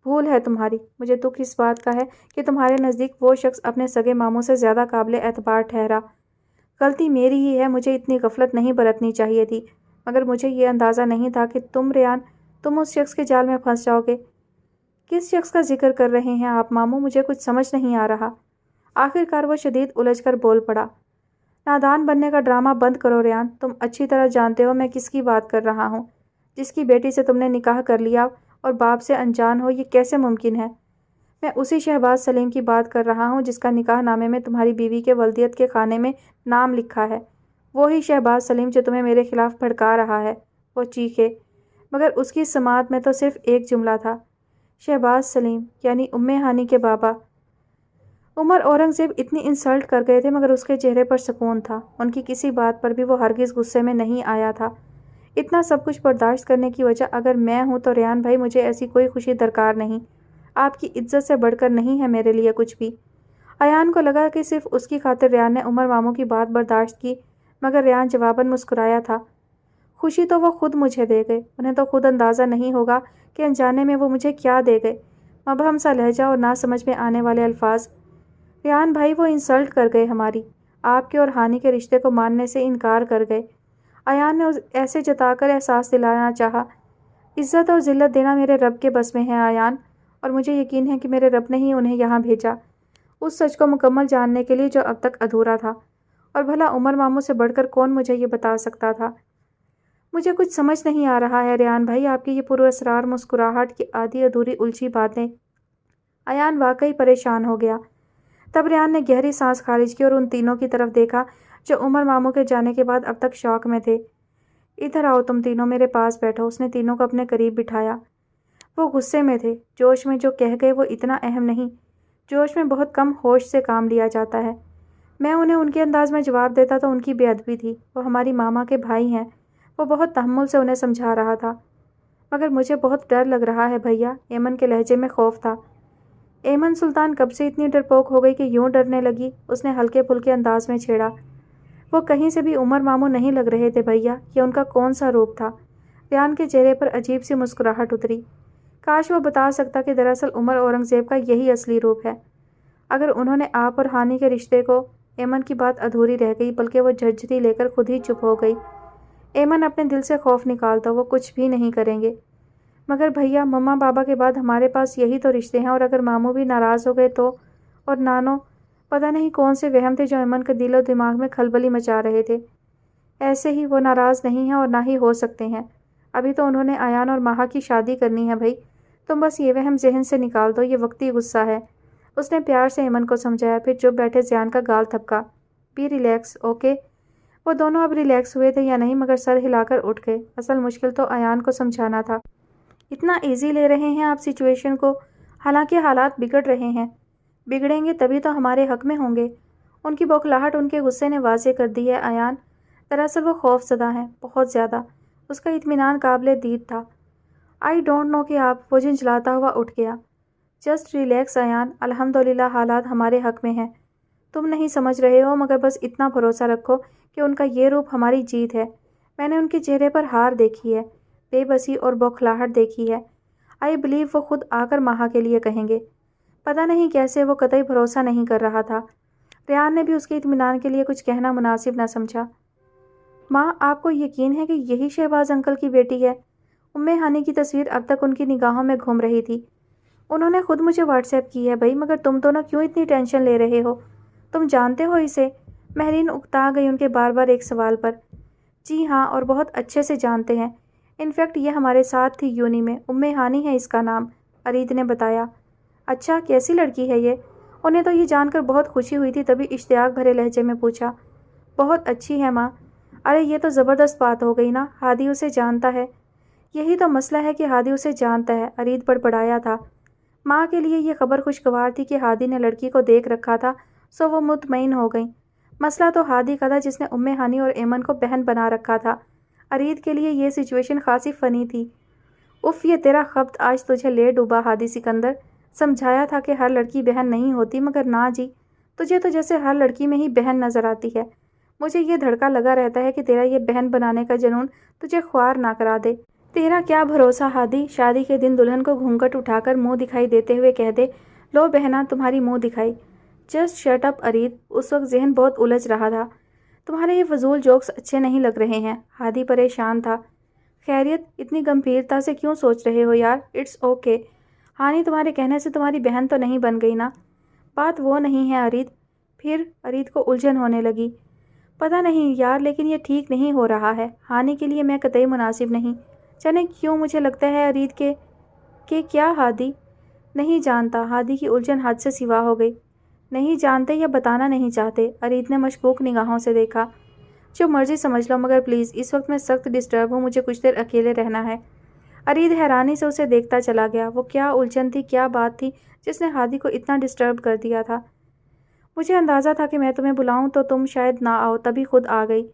بھول ہے تمہاری۔ مجھے دکھ اس بات کا ہے کہ تمہارے نزدیک وہ شخص اپنے سگے ماموں سے زیادہ قابل اعتبار ٹھہرا۔ غلطی میری ہی ہے، مجھے اتنی غفلت نہیں برتنی چاہیے تھی، مگر مجھے یہ اندازہ نہیں تھا کہ ریان، تم اس شخص کے جال میں پھنس جاؤ گے۔ کس شخص کا ذکر کر رہے ہیں آپ ماموں؟ مجھے کچھ سمجھ نہیں آ رہا۔ آخر کار وہ شدید الجھ کر بول پڑا۔ نادان بننے کا ڈرامہ بند کرو ریان، تم اچھی طرح جانتے ہو میں کس کی بات کر رہا ہوں، جس کی بیٹی سے تم نے نکاح کر لیا اور باپ سے انجان ہو۔ یہ کیسے ممکن ہے؟ میں اسی شہباز سلیم کی بات کر رہا ہوں جس کا نکاح نامے میں تمہاری بیوی کے ولدیت کے خانے میں نام لکھا ہے۔ وہی شہباز سلیم جو تمہیں میرے خلاف بھڑکا رہا ہے۔ وہ چیخے، مگر اس کی سماعت میں تو صرف ایک جملہ تھا، شہباز سلیم، یعنی ہانی کے بابا۔ عمر اورنگزیب اتنی انسلٹ کر گئے تھے، مگر اس کے چہرے پر سکون تھا۔ ان کی کسی بات پر بھی وہ ہرگز غصے میں نہیں آیا تھا۔ اتنا سب کچھ برداشت کرنے کی وجہ اگر میں ہوں تو ریان بھائی، مجھے ایسی کوئی خوشی درکار نہیں۔ آپ کی عزت سے بڑھ کر نہیں ہے میرے لیے کچھ بھی۔ ایان کو لگا کہ صرف اس کی خاطر ریان نے عمر ماموں کی بات برداشت کی، مگر ریان جواباً مسکرایا تھا۔ خوشی تو وہ خود مجھے دے گئے، انہیں تو خود اندازہ نہیں ہوگا کہ انجانے میں وہ مجھے کیا دے گئے۔ مبہم سا لہجہ اور نہ سمجھ میں آنے والے الفاظ۔ ریان بھائی وہ انسلٹ کر گئے ہماری، آپ کے اور ہانی کے رشتے کو ماننے سے انکار کر گئے۔ ایان نے ایسے جتا کر احساس دلانا چاہا، عزت اور ذلت دینا میرے رب کے بس میں ہے ایان، اور مجھے یقین ہے کہ میرے رب نے ہی انہیں یہاں بھیجا، اس سچ کو مکمل جاننے کے لیے جو اب تک ادھورا تھا۔ اور بھلا عمر ماموں سے بڑھ کر کون مجھے یہ بتا سکتا تھا؟ مجھے کچھ سمجھ نہیں آ رہا ہے ریان بھائی، آپ کی یہ پراسرار مسکراہٹ کی آدھی ادھوری الجھی باتیں۔ ایان واقعی پریشان ہو گیا۔ تب ریان نے گہری سانس خارج کی اور ان تینوں کی طرف دیکھا جو عمر ماموں کے جانے کے بعد اب تک شوق میں تھے۔ ادھر آؤ تم تینوں، میرے پاس بیٹھو۔ اس نے تینوں کو اپنے قریب بٹھایا۔ وہ غصے میں تھے، جوش میں جو کہہ گئے وہ اتنا اہم نہیں، جوش میں بہت کم ہوش سے کام لیا جاتا ہے۔ میں انہیں ان کے انداز میں جواب دیتا تو ان کی بے ادبی تھی، وہ ہماری ماما کے بھائی ہیں۔ وہ بہت تحمل سے انہیں سمجھا رہا تھا۔ مگر مجھے بہت ڈر لگ رہا ہے بھیا، ایمن کے لہجے میں خوف تھا۔ ایمن سلطان کب سے اتنی ڈرپوک ہو گئی کہ یوں ڈرنے لگی؟ اس نے ہلکے پھلکے انداز میں چھیڑا۔ وہ کہیں سے بھی عمر ماموں نہیں لگ رہے تھے بھیا، یہ ان کا کون سا روپ تھا؟ ریان کے چہرے پر عجیب سی مسکراہٹ اتری۔ کاش وہ بتا سکتا کہ دراصل عمر اورنگزیب کا یہی اصلی روپ ہے۔ اگر انہوں نے آپ اور ہانی کے رشتے کو، ایمن کی بات ادھوری رہ گئی، بلکہ وہ جھنجھری لے کر خود ہی چپ ہو گئی۔ ایمن اپنے دل سے خوف نکالتا، وہ کچھ بھی نہیں کریں گے۔ مگر بھیا، مما بابا کے بعد ہمارے پاس یہی تو رشتے ہیں، اور اگر ماموں بھی ناراض ہو گئے تو؟ اور نانو؟ پتہ نہیں کون سے وہم تھے جو ایمن کے دل و دماغ میں کھلبلی مچا رہے تھے۔ ایسے ہی وہ ناراض نہیں ہیں اور نہ ہی ہو سکتے ہیں۔ ابھی تو انہوں نے ایان اور ماہا کی شادی کرنی ہے بھائی، تم بس یہ وہم ذہن سے نکال دو، یہ وقتی غصہ ہے۔ اس نے پیار سے ایمن کو سمجھایا، پھر چپ بیٹھے زیان کا گال تھپکا۔ Be relax, okay? وہ دونوں اب ریلیکس ہوئے تھے یا نہیں، مگر سر ہلا کر اٹھ گئے۔ اصل مشکل تو ایان کو سمجھانا تھا۔ اتنا ایزی لے رہے ہیں آپ سچویشن کو، حالانکہ حالات بگڑ رہے ہیں۔ بگڑیں گے تبھی تو ہمارے حق میں ہوں گے۔ ان کی بوکھلاہٹ ان کے غصے نے واضح کر دی ہے ایان۔ دراصل وہ خوف زدہ ہیں، بہت زیادہ۔ اس کا اطمینان قابل دید تھا۔ آئی ڈونٹ نو کہ آپ، وہ جھنجھلاتا ہوا اٹھ گیا۔ جسٹ ریلیکس ایان، الحمدللہ حالات ہمارے حق میں ہیں۔ تم نہیں سمجھ رہے ہو، مگر بس اتنا بھروسہ رکھو کہ ان کا یہ روپ ہماری جیت ہے۔ میں نے ان کے چہرے پر ہار دیکھی ہے، بے بسی اور بوکھلاہٹ دیکھی ہے۔ آئی بلیو وہ خود آ کر ماہا کے لیے کہیں گے۔ پتہ نہیں کیسے وہ قطعی بھروسہ نہیں کر رہا تھا۔ ریان نے بھی اس کے اطمینان کے لیے کچھ کہنا مناسب نہ سمجھا۔ ماں، آپ کو یقین ہے کہ یہی شہباز انکل کی بیٹی ہے؟ ہانی کی تصویر اب تک ان کی نگاہوں میں گھوم رہی تھی۔ انہوں نے خود مجھے واٹس ایپ کی ہے بھائی، مگر تم دونوں کیوں اتنی ٹینشن لے رہے ہو؟ تم جانتے ہو اسے؟ مہرین اکتا گئی ان کے بار بار ایک سوال پر۔ جی ہاں، اور بہت اچھے سے جانتے ہیں۔ انفیکٹ یہ ہمارے ساتھ تھی یونی میں، ہانی ہے اس کا نام، ارید نے بتایا۔ اچھا، کیسی لڑکی ہے یہ؟ انہیں تو یہ جان کر بہت خوشی ہوئی تھی، تبھی اشتیاق بھرے لہجے میں پوچھا۔ بہت اچھی ہے ماں۔ ارے یہ تو زبردست بات ہو گئی نا، ہادی اسے جانتا ہے۔ یہی تو مسئلہ ہے کہ ہادی اسے جانتا ہے، ارید بڑبڑایا تھا۔ ماں کے لیے یہ خبر خوشگوار تھی کہ ہادی نے لڑکی کو دیکھ رکھا تھا، سو وہ مطمئن ہو گئیں۔ مسئلہ تو ہادی کا تھا جس نے ہانی اور ایمن کو بہن بنا رکھا تھا۔ ارید کے لیے یہ سچویشن خاصی فنی تھی۔ اف، یہ تیرا خبط آج تجھے لے ڈوبا ہادی سکندر۔ سمجھایا تھا کہ ہر لڑکی بہن نہیں ہوتی، مگر نہ جی، تجھے تو جیسے ہر لڑکی میں ہی بہن نظر آتی ہے۔ مجھے یہ دھڑکا لگا رہتا ہے کہ تیرا یہ بہن بنانے کا جنون تجھے خوار نہ کرا دے۔ تیرا کیا بھروسہ ہادی، شادی کے دن دلہن کو گھونگھٹ اٹھا کر منہ دکھائی دیتے ہوئے کہہ دے، لو بہنا تمہاری منہ دکھائی۔ جسٹ شٹ اپ ارید، اس وقت ذہن بہت الجھ رہا تھا۔ تمہارے یہ فضول جوکس اچھے نہیں لگ رہے ہیں۔ ہادی پریشان تھا۔ خیریت، اتنی گمبھیرتا سے کیوں سوچ رہے ہو یار؟ It's okay. ہانی تمہارے کہنے سے تمہاری بہن تو نہیں بن گئی نا؟ بات وہ نہیں ہے ارید۔ پھر ارید کو الجھن ہونے لگی۔ پتہ نہیں یار، لیکن یہ ٹھیک نہیں ہو رہا ہے۔ ہانی کے لیے میں قطعی مناسب نہیں۔ جانے کیوں مجھے لگتا ہے ارید کہ کیا ہادی؟ نہیں جانتا۔ ہادی کی الجھن حد سے سوا ہو گئی۔ نہیں جانتے یا بتانا نہیں چاہتے؟ ارید نے مشکوک نگاہوں سے دیکھا۔ جو مرضی سمجھ لو، مگر پلیز اس وقت میں سخت ڈسٹرب ہوں، مجھے کچھ دیر اکیلے رہنا ہے۔ ارید حیرانی سے اسے دیکھتا چلا گیا۔ وہ کیا الجھن تھی، کیا بات تھی جس نے ہادی کو اتنا ڈسٹرب کر دیا تھا؟ مجھے اندازہ تھا کہ میں تمہیں بلاؤں تو تم شاید نہ آؤ، تبھی خود آ گئی۔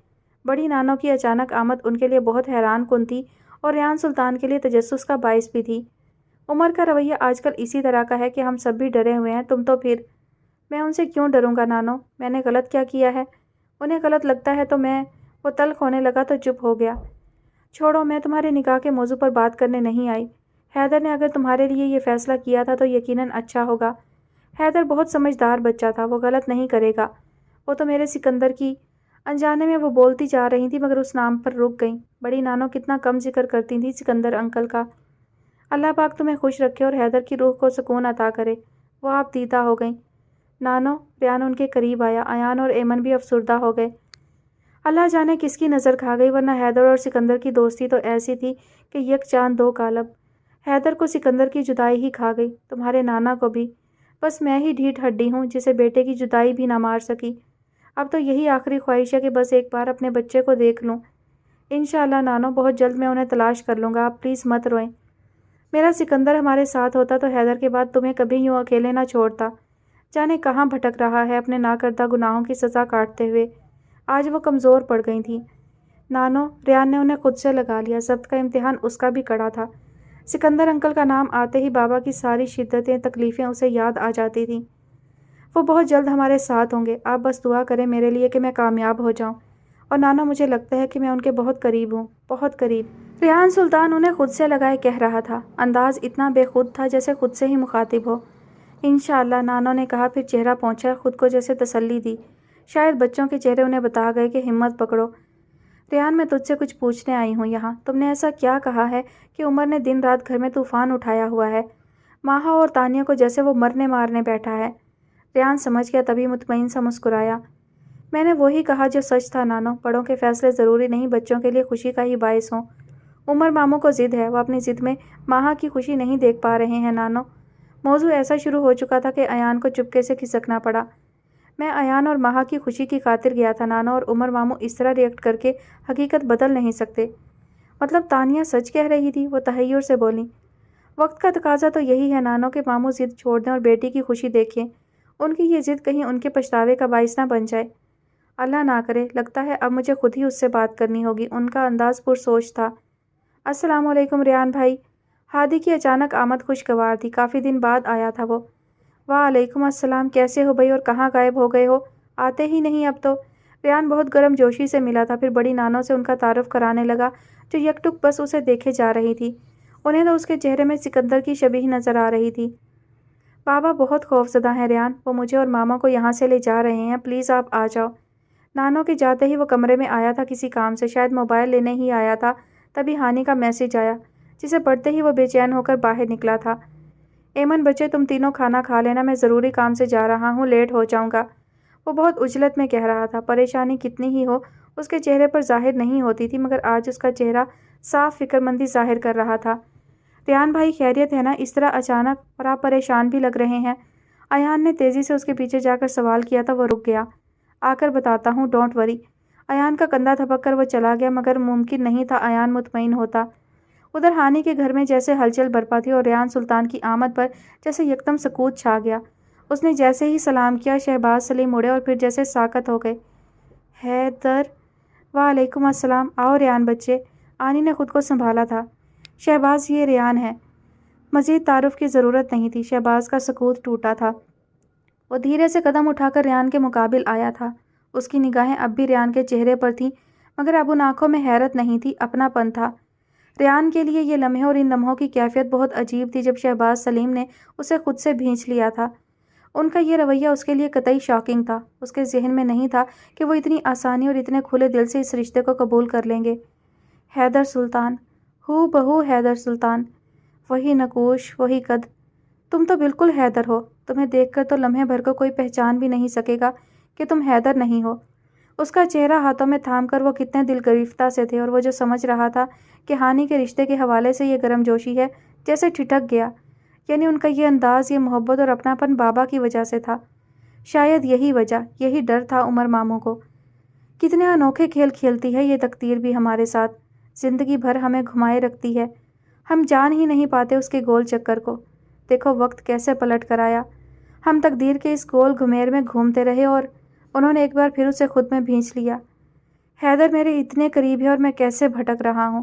بڑی نانوں کی اچانک آمد ان کے لیے بہت حیران کن تھی، اور ریان سلطان کے لیے تجسس کا باعث بھی تھی۔ عمر کا رویہ آج کل اسی طرح کا ہے کہ ہم سب بھی ڈرے ہوئے ہیں، تم تو پھر۔ میں ان سے کیوں ڈروں گا نانو؟ میں نے غلط کیا کیا ہے؟ انہیں غلط لگتا ہے تو میں… وہ تلخ ہونے لگا تو چپ ہو گیا۔ چھوڑو، میں تمہارے نکاح کے موضوع پر بات کرنے نہیں آئی۔ حیدر نے اگر تمہارے لیے یہ فیصلہ کیا تھا تو یقیناً اچھا ہوگا۔ حیدر بہت سمجھدار بچہ تھا، وہ غلط نہیں کرے گا۔ وہ تو میرے سکندر کی… انجانے میں وہ بولتی جا رہی تھی مگر اس نام پر رک گئیں۔ بڑی نانو کتنا کم ذکر کرتی تھی سکندر انکل کا۔ اللہ پاک تمہیں خوش رکھے اور حیدر کی روح کو سکون عطا کرے۔ وہ آپ دیدہ ہو گئیں۔ نانو، ریان ان کے قریب آیا۔ ایان اور ایمن بھی افسردہ ہو گئے۔ اللہ جانے کس کی نظر کھا گئی، ورنہ حیدر اور سکندر کی دوستی تو ایسی تھی کہ یک چاند دو کالب۔ حیدر کو سکندر کی جدائی ہی کھا گئی، تمہارے نانا کو بھی۔ بس میں ہی ڈھیٹ ہڈی ہوں جسے بیٹے کی جدائی بھی نہ مار سکی۔ اب تو یہی آخری خواہش ہے کہ بس ایک بار اپنے بچے کو دیکھ لوں۔ انشاءاللہ نانو، بہت جلد میں انہیں تلاش کر لوں گا، آپ پلیز مت روئیں۔ میرا سکندر ہمارے ساتھ ہوتا تو حیدر کے بعد تمہیں کبھی یوں اکیلے نہ چھوڑتا۔ جانے کہاں بھٹک رہا ہے اپنے ناکردہ گناہوں کی سزا کاٹتے ہوئے۔ آج وہ کمزور پڑ گئی تھیں۔ نانو، ریان نے انہیں خود سے لگا لیا، ضبط کا امتحان اس کا بھی کڑا تھا۔ سکندر انکل کا نام آتے ہی بابا کی ساری شدتیں، تکلیفیں اسے یاد آ جاتی تھیں۔ وہ بہت جلد ہمارے ساتھ ہوں گے، آپ بس دعا کریں میرے لیے کہ میں کامیاب ہو جاؤں۔ اور نانو، مجھے لگتا ہے کہ میں ان کے بہت قریب ہوں، بہت قریب۔ ریحان سلطان انہیں خود سے لگائے کہہ رہا تھا، انداز اتنا بے خود تھا جیسے خود سے ہی مخاطب ہو۔ انشاءاللہ، نانو نے کہا، پھر چہرہ پہنچا، خود کو جیسے تسلی دی۔ شاید بچوں کے چہرے انہیں بتا گئے کہ ہمت پکڑو۔ ریحان، میں تجھ سے کچھ پوچھنے آئی ہوں یہاں۔ تم نے ایسا کیا کہا ہے کہ عمر نے دن رات گھر میں طوفان اٹھایا ہوا ہے؟ ماہا اور تانیہ کو جیسے وہ مرنے مارنے بیٹھا ہے۔ ریحان سمجھ گیا، تبھی مطمئن سا مسکرایا۔ میں نے وہی کہا جو سچ تھا نانو، بڑوں کے فیصلے ضروری نہیں بچوں کے لیے خوشی کا ہی باعث ہوں۔ عمر ماموں کو ضد ہے، وہ اپنی ضد میں ماہا کی خوشی نہیں دیکھ پا رہے ہیں نانو۔ موضوع ایسا شروع ہو چکا تھا کہ ایان کو چپکے سے کھسکنا پڑا۔ میں ایان اور ماہا کی خوشی کی خاطر گیا تھا نانو، اور عمر ماموں اس طرح ریئیکٹ کر کے حقیقت بدل نہیں سکتے۔ مطلب تانیہ سچ کہہ رہی تھی؟ وہ تحیر سے بولی۔ وقت کا تقاضا تو یہی ہے نانو کہ ماموں ضد چھوڑ دیں اور بیٹی کی خوشی دیکھیں۔ ان کی یہ ضد کہیں ان کے پچھتاوے کا باعث نہ بن جائے۔ اللہ نہ کرے، لگتا ہے اب مجھے خود ہی اس سے بات کرنی ہوگی۔ ان کا انداز پرسوچ تھا۔ السلام علیکم ریان بھائی۔ ہادی کی اچانک آمد خوشگوار تھی، کافی دن بعد آیا تھا وہ۔ وعلیکم السلام، کیسے ہو بھائی، اور کہاں غائب ہو گئے ہو؟ آتے ہی نہیں اب تو۔ ریان بہت گرم جوشی سے ملا تھا، پھر بڑی نانو سے ان کا تعارف کرانے لگا جو یک ٹک بس اسے دیکھے جا رہی تھی۔ انہیں تو اس کے چہرے میں سکندر کی شبیہ نظر آ رہی تھی۔ بابا بہت خوفزدہ ہیں ریان، وہ مجھے اور ماما کو یہاں سے لے جا رہے ہیں، پلیز آپ آ جاؤ۔ نانو کے جاتے ہی وہ کمرے میں آیا تھا کسی کام سے، شاید موبائل لینے ہی آیا تھا، تبھی ہانی کا میسج آیا جسے پڑھتے ہی وہ بے چین ہو کر باہر نکلا تھا۔ ایمن بچے، تم تینوں کھانا کھا لینا، میں ضروری کام سے جا رہا ہوں، لیٹ ہو جاؤں گا۔ وہ بہت عجلت میں کہہ رہا تھا، پریشانی کتنی ہی ہو اس کے چہرے پر ظاہر نہیں ہوتی تھی، مگر آج اس کا چہرہ صاف فکر مندی ظاہر کر رہا تھا۔ ریان بھائی خیریت ہے نا؟ اس طرح اچانک، اور آپ پریشان بھی لگ رہے ہیں۔ ایان نے تیزی سے اس کے پیچھے جا کر سوال کیا تھا، وہ رک گیا۔ آ کر بتاتا ہوں، ڈونٹ وری۔ ایان کا کندھا تھپک کر وہ چلا گیا، مگر ممکن نہیں تھا ایان مطمئن ہوتا۔ ادھر ہانی کے گھر میں جیسے ہلچل برپا تھی، اور ریان سلطان کی آمد پر جیسے یکدم سکوت چھا گیا۔ اس نے جیسے ہی سلام کیا، شہباز سلیم اڑے اور پھر جیسے ساکت ہو گئے۔ حیدر، وعلیکم السلام، آؤ ریان بچے۔ آنی نے خود کو سنبھالا تھا۔ شہباز، یہ ریان ہے۔ مزید تعارف کی ضرورت نہیں تھی، شہباز کا سکوت ٹوٹا تھا۔ وہ دھیرے سے قدم اٹھا کر ریان کے مقابل آیا تھا۔ اس کی نگاہیں اب بھی ریان کے چہرے پر تھیں، مگر اب ان آنکھوں میں حیرت نہیں تھی، اپنا پن تھا۔ ریان کے لیے یہ لمحے اور ان لمحوں کی کیفیت بہت عجیب تھی جب شہباز سلیم نے اسے خود سے بھینچ لیا تھا۔ ان کا یہ رویہ اس کے لیے قطعی شاکنگ تھا۔ اس کے ذہن میں نہیں تھا کہ وہ اتنی آسانی اور اتنے کھلے دل سے اس رشتے کو قبول کر لیں گے۔ حیدر سلطان، ہو بہو حیدر سلطان، وہی نقوش، وہی قد۔ تم تو بالکل حیدر ہو، تمہیں دیکھ کر تو لمحے بھر کو کوئی پہچان بھی نہیں سکے گا کہ تم حیدر نہیں ہو۔ اس کا چہرہ ہاتھوں میں تھام کر وہ کتنے دل گرفتہ سے تھے، اور وہ جو سمجھ رہا تھا کہ ہانی کے رشتے کے حوالے سے یہ گرم جوشی ہے، جیسے ٹھٹک گیا۔ یعنی ان کا یہ انداز، یہ محبت اور اپناپن بابا کی وجہ سے تھا۔ شاید یہی وجہ، یہی ڈر تھا عمر ماموں کو۔ کتنے انوکھے کھیل کھیلتی ہے یہ تقدیر بھی ہمارے ساتھ، زندگی بھر ہمیں گھمائے رکھتی ہے، ہم جان ہی نہیں پاتے اس کے گول چکر کو۔ دیکھو وقت کیسے پلٹ کر آیا، ہم تقدیر کے اس گول گھمیر میں گھومتے رہے اور انہوں نے ایک بار پھر اسے خود میں بھینچ لیا۔ حیدر میرے اتنے قریب ہے اور میں کیسے بھٹک رہا ہوں۔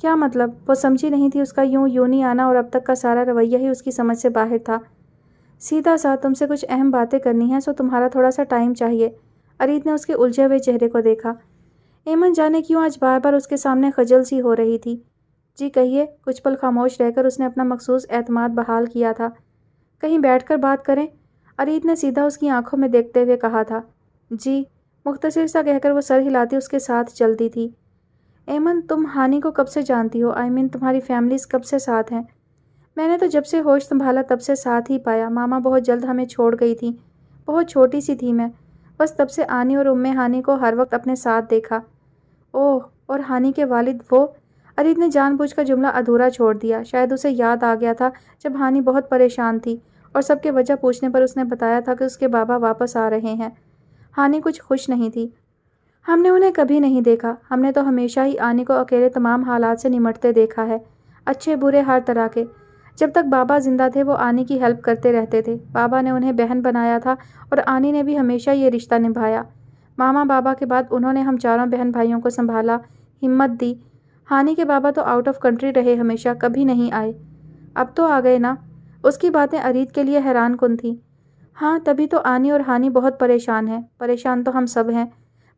کیا مطلب؟ وہ سمجھی نہیں تھی، اس کا یوں نہیں آنا اور اب تک کا سارا رویہ ہی اس کی سمجھ سے باہر تھا۔ سیدھا سا تم سے کچھ اہم باتیں کرنی ہیں، سو تمہارا تھوڑا سا ٹائم چاہیے۔ ارید نے اس کے الجھے ہوئے چہرے کو دیکھا۔ ایمن جانے کیوں آج بار بار اس کے سامنے خجل سی ہو رہی تھی۔ جی کہیے۔ کچھ پل خاموش رہ کر اس نے اپنا مخصوص اعتماد بحال کیا تھا۔ کہیں بیٹھ کر بات کریں؟ ارید نے سیدھا اس کی آنکھوں میں دیکھتے ہوئے کہا تھا۔ جی، مختصر سا کہہ کر وہ سر ہلاتی اس کے ساتھ چلتی تھی۔ ایمن، تم ہانی کو کب سے جانتی ہو؟ تمہاری فیملیز کب سے ساتھ ہیں؟ میں نے تو جب سے ہوش سنبھالا تب سے ساتھ ہی پایا۔ ماما بہت جلد ہمیں چھوڑ گئی تھی، بہت چھوٹی سی تھی میں، بس تب سے آنی اور ہانی کو ہر وقت اپنے ساتھ دیکھا۔ اوہ، اور ہانی کے والد وہ؟ ارید نے جان بوجھ کر جملہ ادھورا چھوڑ دیا۔ شاید اسے یاد آ گیا تھا جب ہانی بہت پریشان تھی اور سب کے وجہ پوچھنے پر اس نے بتایا تھا کہ اس کے بابا واپس آ رہے ہیں۔ ہانی کچھ خوش نہیں تھی۔ ہم نے انہیں کبھی نہیں دیکھا۔ ہم نے تو ہمیشہ ہی آنی کو اکیلے تمام حالات سے نمٹتے دیکھا ہے، اچھے برے ہر طرح کے۔ جب تک بابا زندہ تھے وہ آنی کی ہیلپ کرتے رہتے تھے۔ بابا نے انہیں بہن بنایا تھا اور آنی نے بھی ہمیشہ یہ رشتہ نبھایا۔ ماما بابا کے بعد انہوں نے ہم چاروں بہن بھائیوں کو سنبھالا، ہمت دی۔ ہانی کے بابا تو آؤٹ آف کنٹری رہے ہمیشہ، کبھی نہیں آئے۔ اب تو آ گئے نا؟ اس کی باتیں ارید کے لیے حیران کن تھیں۔ ہاں، تبھی تو آنی اور ہانی بہت پریشان ہیں۔ پریشان تو ہم سب ہیں۔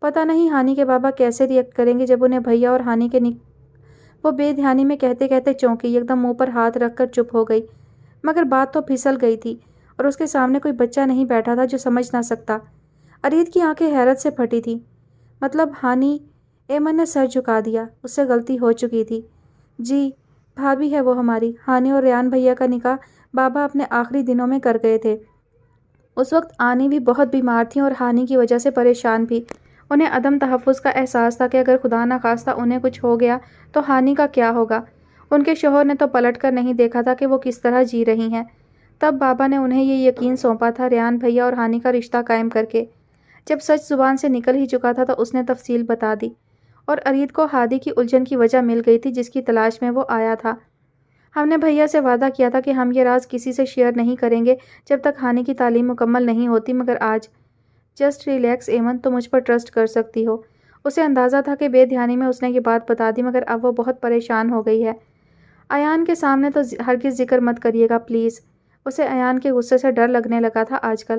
پتہ نہیں ہانی کے بابا کیسے ریئیکٹ کریں گے جب انہیں بھیا اور ہانی کے وہ بے دھیانی میں کہتے کہتے چونکی، ایک دم منہ پر ہاتھ رکھ کر چپ ہو گئی۔ مگر بات تو پھسل گئی تھی اور اس کے سامنے کوئی بچہ نہیں بیٹھا تھا جو سمجھ نہ سکتا۔ ارید کی آنکھیں حیرت سے پھٹی تھی۔ مطلب ہانی؟ ایمن نے سر جھکا دیا۔ اس سے غلطی ہو چکی تھی۔ جی، بھابھی ہے وہ ہماری۔ ہانی اور ریان بھیا کا نکاح بابا اپنے آخری دنوں میں کر گئے تھے۔ اس وقت آنی بھی بہت بیمار تھیں اور ہانی کی وجہ سے پریشان بھی۔ انہیں عدم تحفظ کا احساس تھا کہ اگر خدا نہ خواستہ انہیں کچھ ہو گیا تو ہانی کا کیا ہوگا۔ ان کے شوہر نے تو پلٹ کر نہیں دیکھا تھا کہ وہ کس طرح جی رہی ہیں۔ تب بابا نے انہیں یہ یقین سونپا تھا ریان بھیا اور ہانی کا رشتہ قائم کر کے۔ جب سچ زبان سے نکل ہی چکا تھا تو اس نے تفصیل بتا دی اور ارید کو ہادی کی الجھن کی وجہ مل گئی تھی جس کی تلاش میں وہ آیا تھا۔ ہم نے بھیا سے وعدہ کیا تھا کہ ہم یہ راز کسی سے شیئر نہیں کریں گے جب تک ہانی کی تعلیم مکمل نہیں ہوتی، مگر آج جسٹ ریلیکس ایمن، تم مجھ پر ٹرسٹ کر سکتی ہو۔ اسے اندازہ تھا کہ بے دھیانی میں اس نے یہ بات بتا دی، مگر اب وہ بہت پریشان ہو گئی ہے۔ ایان کے سامنے تو ہرگز ذکر مت کریے گا پلیز۔ اسے ایان کے غصے سے ڈر لگنے لگا تھا آج کل۔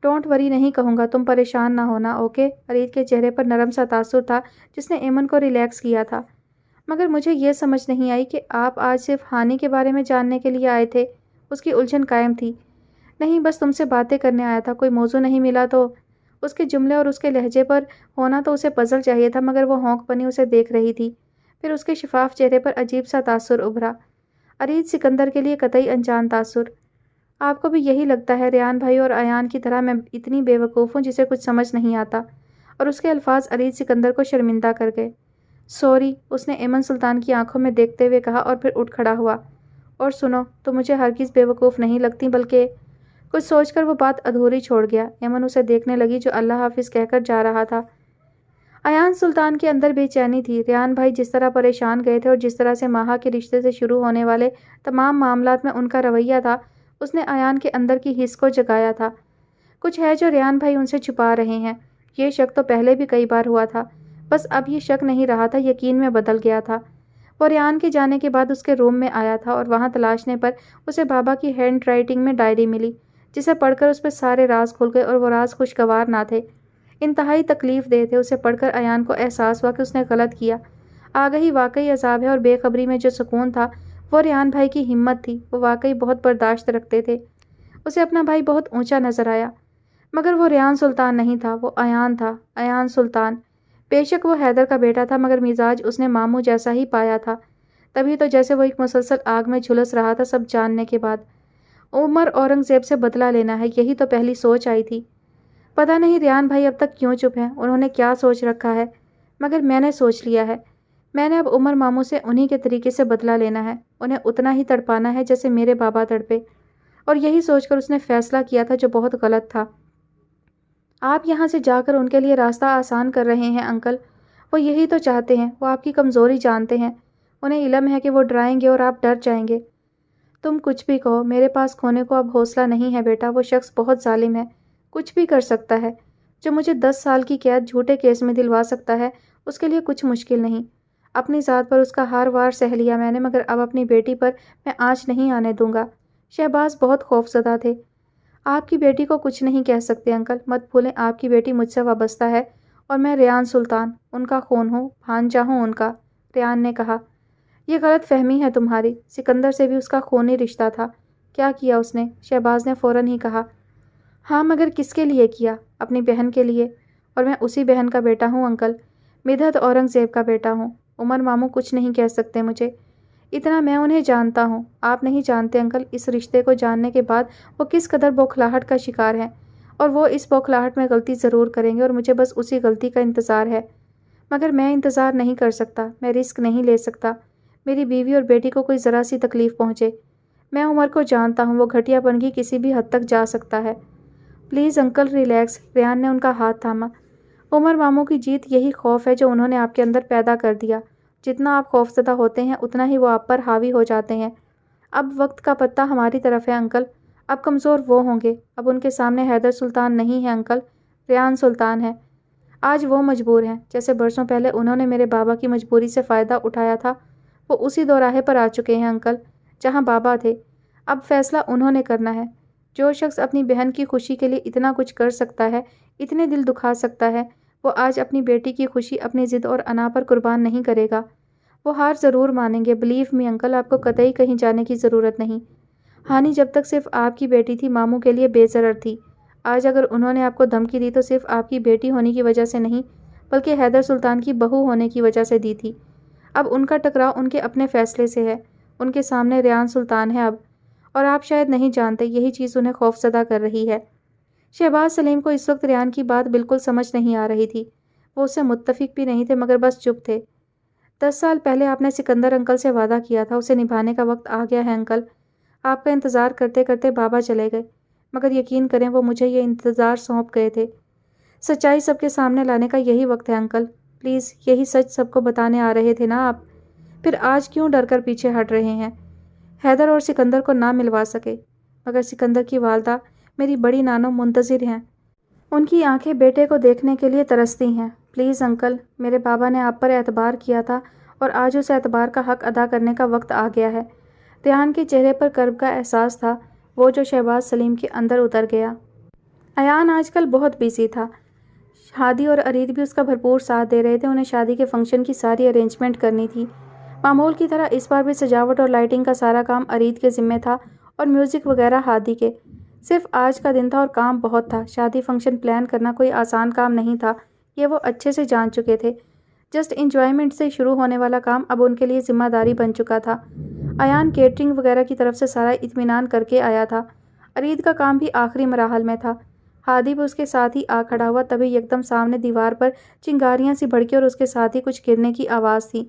ڈونٹ وری، نہیں کہوں گا، تم پریشان نہ ہونا، اوکے؟ ارید کے چہرے پر نرم سا تاثر تھا جس نے ایمن کو ریلیکس کیا تھا۔ مگر مجھے یہ سمجھ نہیں آئی کہ آپ آج صرف ہانی کے بارے میں جاننے کے لیے آئے تھے۔ اس کی الجھن قائم تھی۔ نہیں، بس تم سے باتیں کرنے آیا تھا، کوئی موضوع نہیں ملا تو۔ اس کے جملے اور اس کے لہجے پر ہونا تو اسے پزل چاہیے تھا، مگر وہ ہونک بنی اسے دیکھ رہی تھی۔ پھر اس کے شفاف چہرے پر عجیب سا تاثر ابھرا۔ ارید سکندر کے لیے قطعی انجان تاثر۔ آپ کو بھی یہی لگتا ہے ریان بھائی اور ایان کی طرح میں اتنی بے وقوف ہوں جسے کچھ سمجھ نہیں آتا؟ اور اس کے الفاظ ارید سکندر کو شرمندہ کر گئے۔ سوری، اس نے ایمن سلطان کی آنکھوں میں دیکھتے ہوئے کہا اور پھر اٹھ کھڑا ہوا۔ اور سنو، تو مجھے ہرگز بے وقوف نہیں لگتی، بلکہ… کچھ سوچ کر وہ بات ادھوری چھوڑ گیا۔ ایمن اسے دیکھنے لگی جو اللہ حافظ کہہ کر جا رہا تھا۔ ایان سلطان کے اندر بے چینی تھی۔ ریان بھائی جس طرح پریشان گئے تھے اور جس طرح سے ماہا کے رشتے سے شروع ہونے والے تمام معاملات میں ان کا رویہ تھا، اس نے ایان کے اندر کی حس کو جگایا تھا۔ کچھ ہے جو ریان بھائی ان سے چھپا رہے ہیں۔ یہ شک تو پہلے بھی کئی بار ہوا تھا، بس اب یہ شک نہیں رہا تھا، یقین میں بدل گیا تھا۔ وہ ریان کے جانے کے بعد اس کے روم میں آیا تھا اور وہاں تلاشنے پر اسے بابا کی ہینڈ رائٹنگ میں ڈائری ملی، جسے پڑھ کر اس پہ سارے راز کھل گئے اور وہ راز خوشگوار نہ تھے، انتہائی تکلیف دہ تھے۔ اسے پڑھ کر ایان کو احساس ہوا کہ اس نے غلط کیا۔ آگہی واقعی عذاب ہے اور بے خبری میں جو سکون تھا وہ ریان بھائی کی ہمت تھی۔ وہ واقعی بہت برداشت رکھتے تھے۔ اسے اپنا بھائی بہت اونچا نظر آیا، مگر وہ ریان سلطان نہیں تھا، وہ ایان تھا، ایان سلطان۔ بے شک وہ حیدر کا بیٹا تھا، مگر مزاج اس نے ماموں جیسا ہی پایا تھا۔ تبھی تو جیسے وہ ایک مسلسل آگ میں جھلس رہا تھا سب جاننے کے بعد۔ عمر اورنگزیب سے بدلہ لینا ہے، یہی تو پہلی سوچ آئی تھی۔ پتہ نہیں ریان بھائی اب تک کیوں چپ ہیں، انہوں نے کیا سوچ رکھا ہے، مگر میں نے سوچ لیا ہے۔ میں نے اب عمر ماموں سے انہی کے طریقے سے بدلہ لینا ہے، انہیں اتنا ہی تڑپانا ہے جیسے میرے بابا تڑپے۔ اور یہی سوچ کر اس نے فیصلہ کیا تھا جو بہت غلط تھا۔ آپ یہاں سے جا کر ان کے لیے راستہ آسان کر رہے ہیں انکل، وہ یہی تو چاہتے ہیں، وہ آپ کی کمزوری جانتے ہیں، انہیں علم ہے کہ وہ ڈرائیں گے اور آپ ڈر جائیں گے۔ تم کچھ بھی کہو، میرے پاس کھونے کو اب حوصلہ نہیں ہے بیٹا، وہ شخص بہت ظالم ہے، کچھ بھی کر سکتا ہے۔ جو مجھے 10 سال کی قید جھوٹے کیس میں دلوا سکتا ہے، اس کے لیے کچھ مشکل نہیں۔ اپنی ذات پر اس کا ہار وار سہ لیا میں نے، مگر اب اپنی بیٹی پر میں آنچ نہیں آنے دوں گا۔ شہباز بہت خوفزدہ تھے۔ آپ کی بیٹی کو کچھ نہیں کہہ سکتے انکل، مت بھولیں آپ کی بیٹی مجھ سے وابستہ ہے اور میں ریان سلطان ان کا خون ہوں، بھانجا ہوں ان کا، ریان نے کہا۔ یہ غلط فہمی ہے تمہاری، سکندر سے بھی اس کا خونی رشتہ تھا۔ کیا کیا اس نے؟ شہباز نے فوراً ہی کہا۔ ہاں مگر کس کے لیے کیا؟ اپنی بہن کے لیے، اور میں اسی بہن کا بیٹا ہوں انکل، مدحت اورنگزیب کا بیٹا ہوں۔ عمر ماموں کچھ نہیں کہہ سکتے مجھے، اتنا میں انہیں جانتا ہوں۔ آپ نہیں جانتے انکل اس رشتے کو جاننے کے بعد وہ کس قدر بوکھلاہٹ کا شکار ہیں، اور وہ اس بوکھلاہٹ میں غلطی ضرور کریں گے اور مجھے بس اسی غلطی کا انتظار ہے۔ مگر میں انتظار نہیں کر سکتا، میں رسک نہیں لے سکتا، میری بیوی اور بیٹی کو کوئی ذرا سی تکلیف پہنچے۔ میں عمر کو جانتا ہوں، وہ گھٹیا پن کسی بھی حد تک جا سکتا ہے۔ پلیز انکل ریلیکس، ریان نے ان کا ہاتھ تھاما۔ عمر ماموں کی جیت یہی خوف ہے جو انہوں نے آپ کے اندر پیدا کر دیا۔ جتنا آپ خوفزدہ ہوتے ہیں اتنا ہی وہ آپ پر حاوی ہو جاتے ہیں۔ اب وقت کا پتہ ہماری طرف ہے انکل، اب کمزور وہ ہوں گے، اب ان کے سامنے حیدر سلطان نہیں ہے انکل، ریان سلطان ہے۔ آج وہ مجبور ہیں، جیسے برسوں پہلے انہوں نے میرے بابا کی مجبوری سے فائدہ اٹھایا تھا، وہ اسی دوراہے پر آ چکے ہیں انکل، جہاں بابا تھے۔ اب فیصلہ انہوں نے کرنا ہے۔ جو شخص اپنی بہن کی خوشی کے لیے اتنا کچھ کر سکتا ہے، اتنے دل دکھا سکتا ہے، وہ آج اپنی بیٹی کی خوشی اپنی ضد اور انا پر قربان نہیں کرے گا۔ وہ ہار ضرور مانیں گے، بلیو می انکل، آپ کو قطعی کہیں جانے کی ضرورت نہیں۔ ہانی جب تک صرف آپ کی بیٹی تھی ماموں کے لیے بے ضرر تھی۔ آج اگر انہوں نے آپ کو دھمکی دی تو صرف آپ کی بیٹی ہونے کی وجہ سے نہیں، بلکہ حیدر سلطان کی بہو ہونے کی وجہ سے دی تھی۔ اب ان کا ٹکراؤ ان کے اپنے فیصلے سے ہے، ان کے سامنے ریان سلطان ہے اب، اور آپ شاید نہیں جانتے یہی چیز انہیں خوفزدہ کر رہی ہے۔ شہباز سلیم کو اس وقت ریان کی بات بالکل سمجھ نہیں آ رہی تھی، وہ اس سے متفق بھی نہیں تھے مگر بس چپ تھے۔ 10 سال پہلے آپ نے سکندر انکل سے وعدہ کیا تھا، اسے نبھانے کا وقت آ گیا ہے انکل۔ آپ کا انتظار کرتے کرتے بابا چلے گئے، مگر یقین کریں وہ مجھے یہ انتظار سونپ گئے تھے۔ سچائی سب کے سامنے لانے کا یہی وقت ہے انکل، پلیز یہی سچ سب کو بتانے آ رہے تھے نا آپ، پھر آج کیوں ڈر کر پیچھے ہٹ رہے ہیں؟ حیدر اور سکندر کو نہ ملوا سکے، مگر سکندر کی والدہ میری بڑی نانو منتظر ہیں، ان کی آنکھیں بیٹے کو دیکھنے کے لیے ترستی ہیں۔ پلیز انکل، میرے بابا نے آپ پر اعتبار کیا تھا اور آج اس اعتبار کا حق ادا کرنے کا وقت آ گیا ہے۔ ریحان کے چہرے پر کرب کا احساس تھا، وہ جو شہباز سلیم کے اندر اتر گیا۔ ایان آج کل بہت بیزی تھا، ہادی اور ارید بھی اس کا بھرپور ساتھ دے رہے تھے، انہیں شادی کے فنکشن کی ساری ارینجمنٹ کرنی تھی۔ معمول کی طرح اس بار بھی سجاوٹ اور لائٹنگ کا سارا کام ارید کے ذمے تھا اور میوزک وغیرہ ہادی کے۔ صرف آج کا دن تھا اور کام بہت تھا، شادی فنکشن پلان کرنا کوئی آسان کام نہیں تھا، یہ وہ اچھے سے جان چکے تھے۔ جسٹ انجوائمنٹ سے شروع ہونے والا کام اب ان کے لیے ذمہ داری بن چکا تھا۔ ایان کیٹرنگ وغیرہ کی طرف سے سارا اطمینان کر کے آیا تھا، ارید کا کام بھی آخری مراحل میں تھا۔ ہادی بھی اس کے ساتھ ہی آ کھڑا ہوا، تبھی یکدم سامنے دیوار پر چنگاریاں سی بھڑکی اور اس کے ساتھ ہی کچھ گرنے کی آواز تھی۔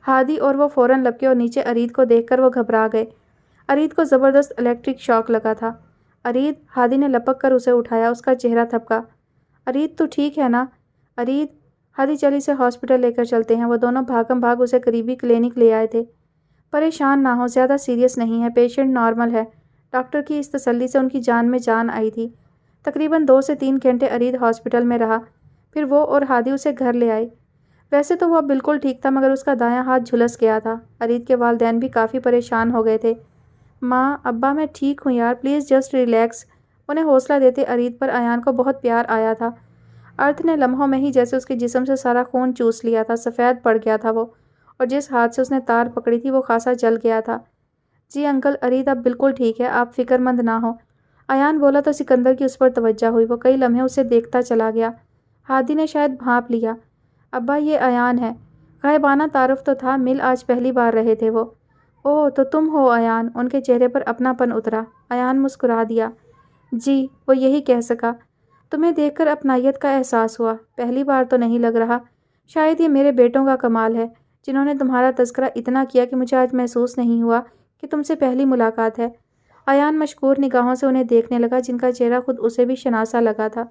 ہادی اور وہ فوراً لپکے اور نیچے ارید کو دیکھ کر وہ گھبرا گئے۔ ارید کو زبردست الیکٹرک شاک لگا تھا۔ ارید، ہادی نے لپک کر اسے اٹھایا، اس کا چہرہ تھپکا۔ ارید تو ٹھیک ہے نا؟ ارید، ہادی چل اسے ہاسپٹل لے کر چلتے ہیں۔ وہ دونوں بھاگم بھاگ اسے قریبی کلینک لے آئے تھے۔ پریشان نہ ہو، زیادہ سیریس نہیں ہے، پیشنٹ نارمل ہے، ڈاکٹر کی اس تسلی سے ان کی جان میں جان آئی تھی۔ تقریباً 2 سے 3 گھنٹے ارید ہاسپٹل میں رہا، پھر وہ اور ہادی اسے گھر لے آئے۔ ویسے تو وہ اب بالکل ٹھیک تھا مگر اس کا دایاں ہاتھ جھلس گیا تھا۔ ارید کے والدین بھی کافی پریشان ہو گئے تھے۔ ماں، ابا، میں ٹھیک ہوں یار، پلیز جسٹ ریلیکس، انہیں حوصلہ دیتے ارید پر ایان کو بہت پیار آیا تھا۔ ارتھ نے لمحوں میں ہی جیسے اس کے جسم سے سارا خون چوس لیا تھا، سفید پڑ گیا تھا وہ، اور جس ہاتھ سے اس نے تار پکڑی تھی وہ خاصا جل گیا تھا۔ جی انکل، ارید اب بالکل ٹھیک ہے، آپ فکر مند نہ ہو، ایان بولا تو سکندر کی اس پر توجہ ہوئی، وہ کئی لمحے اسے دیکھتا چلا گیا۔ ہادی نے شاید بھانپ لیا، ابا یہ ایان ہے۔ غائبانہ تعارف تو تھا، مل آج پہلی بار رہے تھے وہ۔ اوہ تو تم ہو ایان، ان کے چہرے پر اپنا پن اترا۔ ایان مسکرا دیا۔ جی، وہ یہی کہہ سکا۔ تمہیں دیکھ کر اپنائیت کا احساس ہوا، پہلی بار تو نہیں لگ رہا، شاید یہ میرے بیٹوں کا کمال ہے جنہوں نے تمہارا تذکرہ اتنا کیا کہ مجھے آج محسوس نہیں ہوا کہ تم سے پہلی ملاقات ہے۔ ایان مشکور نگاہوں سے انہیں دیکھنے لگا جن کا چہرہ خود اسے بھی شناسا لگا تھا۔